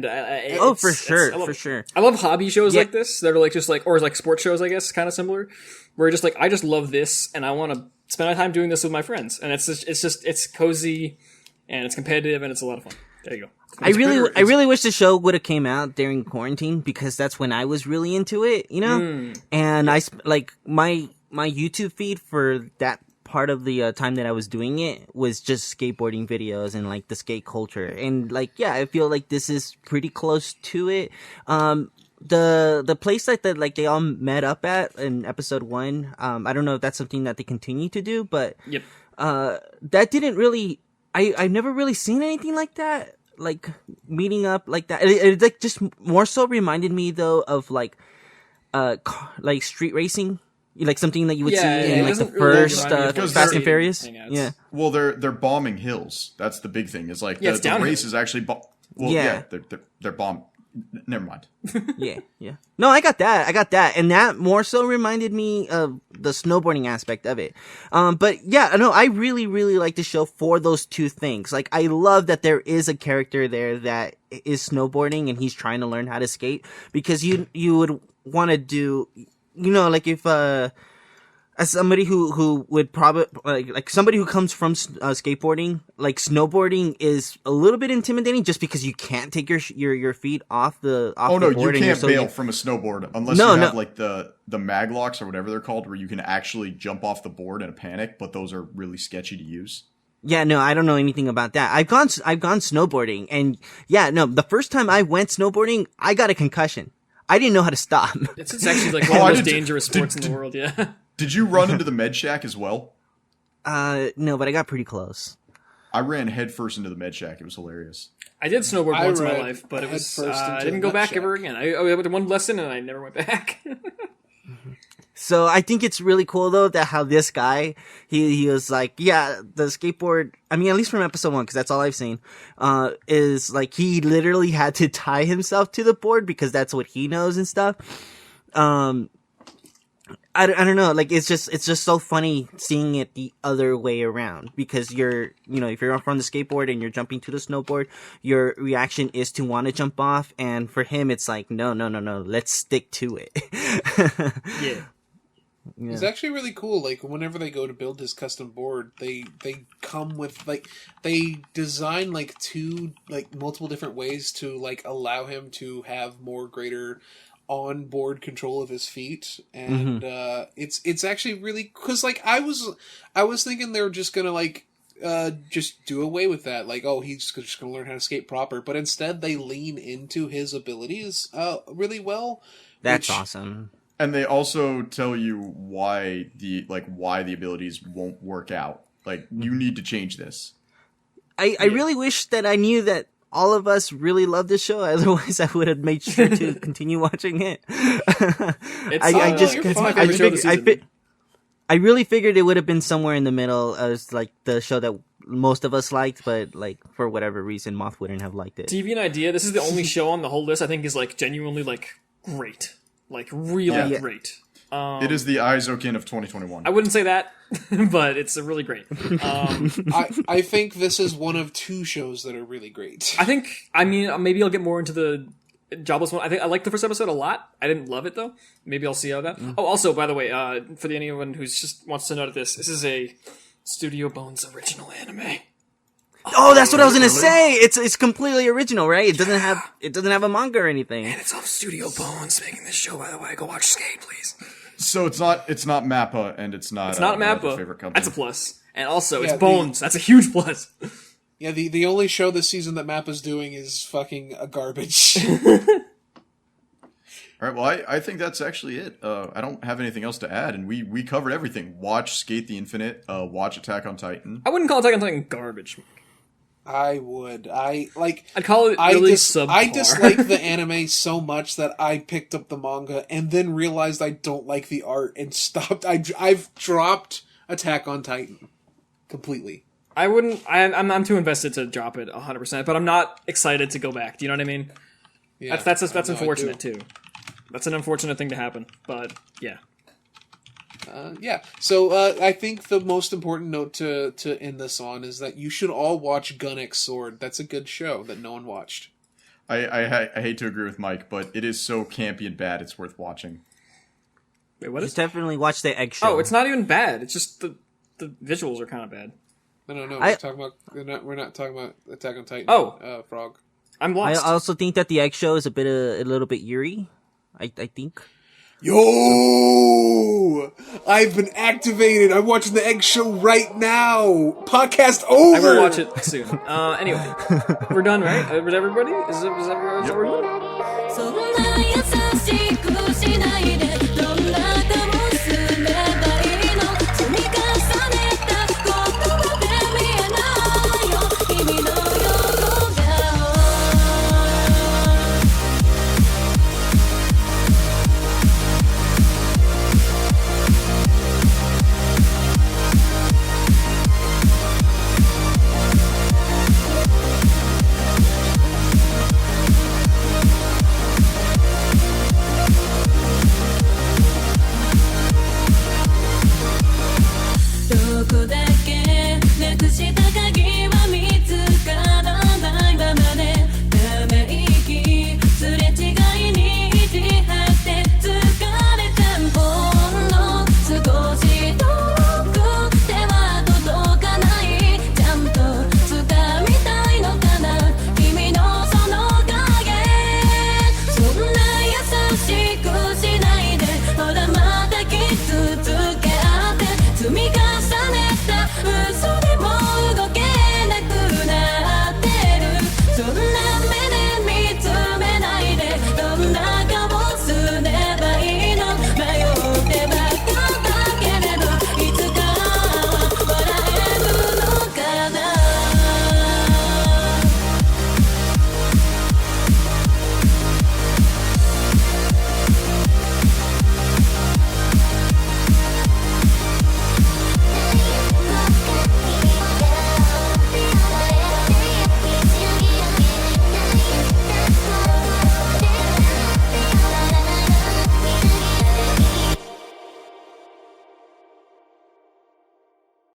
Oh, for sure, I love for it. sure. I love hobby shows Yeah. like this that are like just like, or like sports shows, I guess, kind of similar, where you're just like, I just love this and I want to spend my time doing this with my friends, and it's cozy and it's competitive and it's a lot of fun. There you go. I really wish the show would have came out during quarantine because that's when I was really into it, you know. And like my YouTube feed for that part of the time that I was doing it was just skateboarding videos and like the skate culture, and like yeah, I feel like this is pretty close to it. The place that like they all met up at in episode 1. I don't know if that's something that they continue to do, but Yep. that didn't really. I've never really seen anything like that, like meeting up like that. It like just more so reminded me though of like street racing, like something that you would Yeah, see yeah, in it like the doesn't really first remind me of, like, Fast and skate Furious. hangouts. Yeah, Well, they're bombing hills. That's the big thing. Is like Yeah, it's the downhill. race is actually well, Yeah. yeah, they're bomb. Never mind. yeah. No, I got that, and that more so reminded me of the snowboarding aspect of it. But yeah, no, I really, really like the show for those two things. Like, I love that there is a character there that is snowboarding and he's trying to learn how to skate, because you would want to do like if as somebody who would probably like somebody who comes from skateboarding, like snowboarding is a little bit intimidating just because you can't take your feet off the Oh the no, board you and you're can't so bail from a snowboard unless No, you have no. like the mag locks or whatever they're called, where you can actually jump off the board in a panic. But those are really sketchy to use. Yeah, no, I don't know anything about that. I've gone snowboarding, and yeah, no, the first time I went snowboarding, I got a concussion. I didn't know how to stop. It's actually like one Oh, of I the most did- dangerous did- sports in did- the world. Yeah. Did you run into the med shack as well? No, but I got pretty close. I ran headfirst into the med shack. It was hilarious. I did snowboard I once in my ran life, but it was headfirst into I didn't the go back nut ever shack. again. I went to one lesson and I never went back. So I think it's really cool though that how this guy he was like, yeah, the skateboard. I mean, at least from episode 1, because that's all I've seen. Is like he literally had to tie himself to the board because that's what he knows and stuff. I don't know, like it's just so funny seeing it the other way around, because if you're from the skateboard and you're jumping to the snowboard, your reaction is to want to jump off, and for him it's like no, let's stick to it. Yeah. It's actually really cool. Like whenever they go to build his custom board, they come with they design multiple different ways to allow him to have more greater on-board control of his feet, and it's actually really, because I was thinking they were just gonna just do away with that, he's just gonna learn how to skate proper, but instead they lean into his abilities really well. That's which- awesome. And they also tell you why the abilities won't work out. Like, you need to change this. I really wish that I knew that all of us really love this show. Otherwise, I would have made sure to continue watching it. It's my favorite show of the season. I really figured it would have been somewhere in the middle as like the show that most of us liked, but like for whatever reason, Moth wouldn't have liked it. To give you an idea, this is the only show on the whole list I think is genuinely great. Really Yeah. great. It is the Aizokin of 2021. I wouldn't say that, but it's a really great. I think this is one of 2 shows that are really great. I mean, maybe I'll get more into the Jobless one. I liked the first episode a lot. I didn't love it though. Maybe I'll see how that. Oh, also, by the way, for anyone who's just wants to know this is a Studio Bones original anime. Oh, that's what I was gonna say. It's completely original, right? It doesn't have a manga or anything. And it's all Studio Bones making this show, by the way. Go watch Skate, please. So it's not Mappa, and it's not Not my other Mappa. favorite company. That's a plus. And also, Yeah, it's Bones. That's a huge plus. Yeah, the only show this season that Mappa's doing is fucking a garbage. All right, well, I think that's actually it. I don't have anything else to add, and we covered everything. Watch Skate the Infinite, watch Attack on Titan. I wouldn't call Attack on Titan garbage. I would. I'd call it really subpar. I dislike the anime so much that I picked up the manga and then realized I don't like the art and stopped. I've dropped Attack on Titan completely. I wouldn't. I'm too invested to drop it 100%, but I'm not excited to go back. Do you know what I mean? Yeah, That's I know, I do. unfortunate too. That's an unfortunate thing to happen, but yeah. Yeah. So I think the most important note to end this on is that you should all watch Gun X Sword. That's a good show that no one watched. I hate to agree with Mike, but it is so campy and bad, it's worth watching. Wait, what Just is? definitely watch the Egg Show. Oh, it's not even bad. It's just the visuals are kind of bad. No. We're not talking about Attack on Titan. Oh. Frog. I'm I lost. also think that the Egg Show is a little bit eerie. I think. Yo! I've been activated. I'm watching the Egg Show right now. Podcast over. I will watch it soon. Anyway, we're done, right? With everybody? Is everyone? Yep. We're done? そんな優しくしないで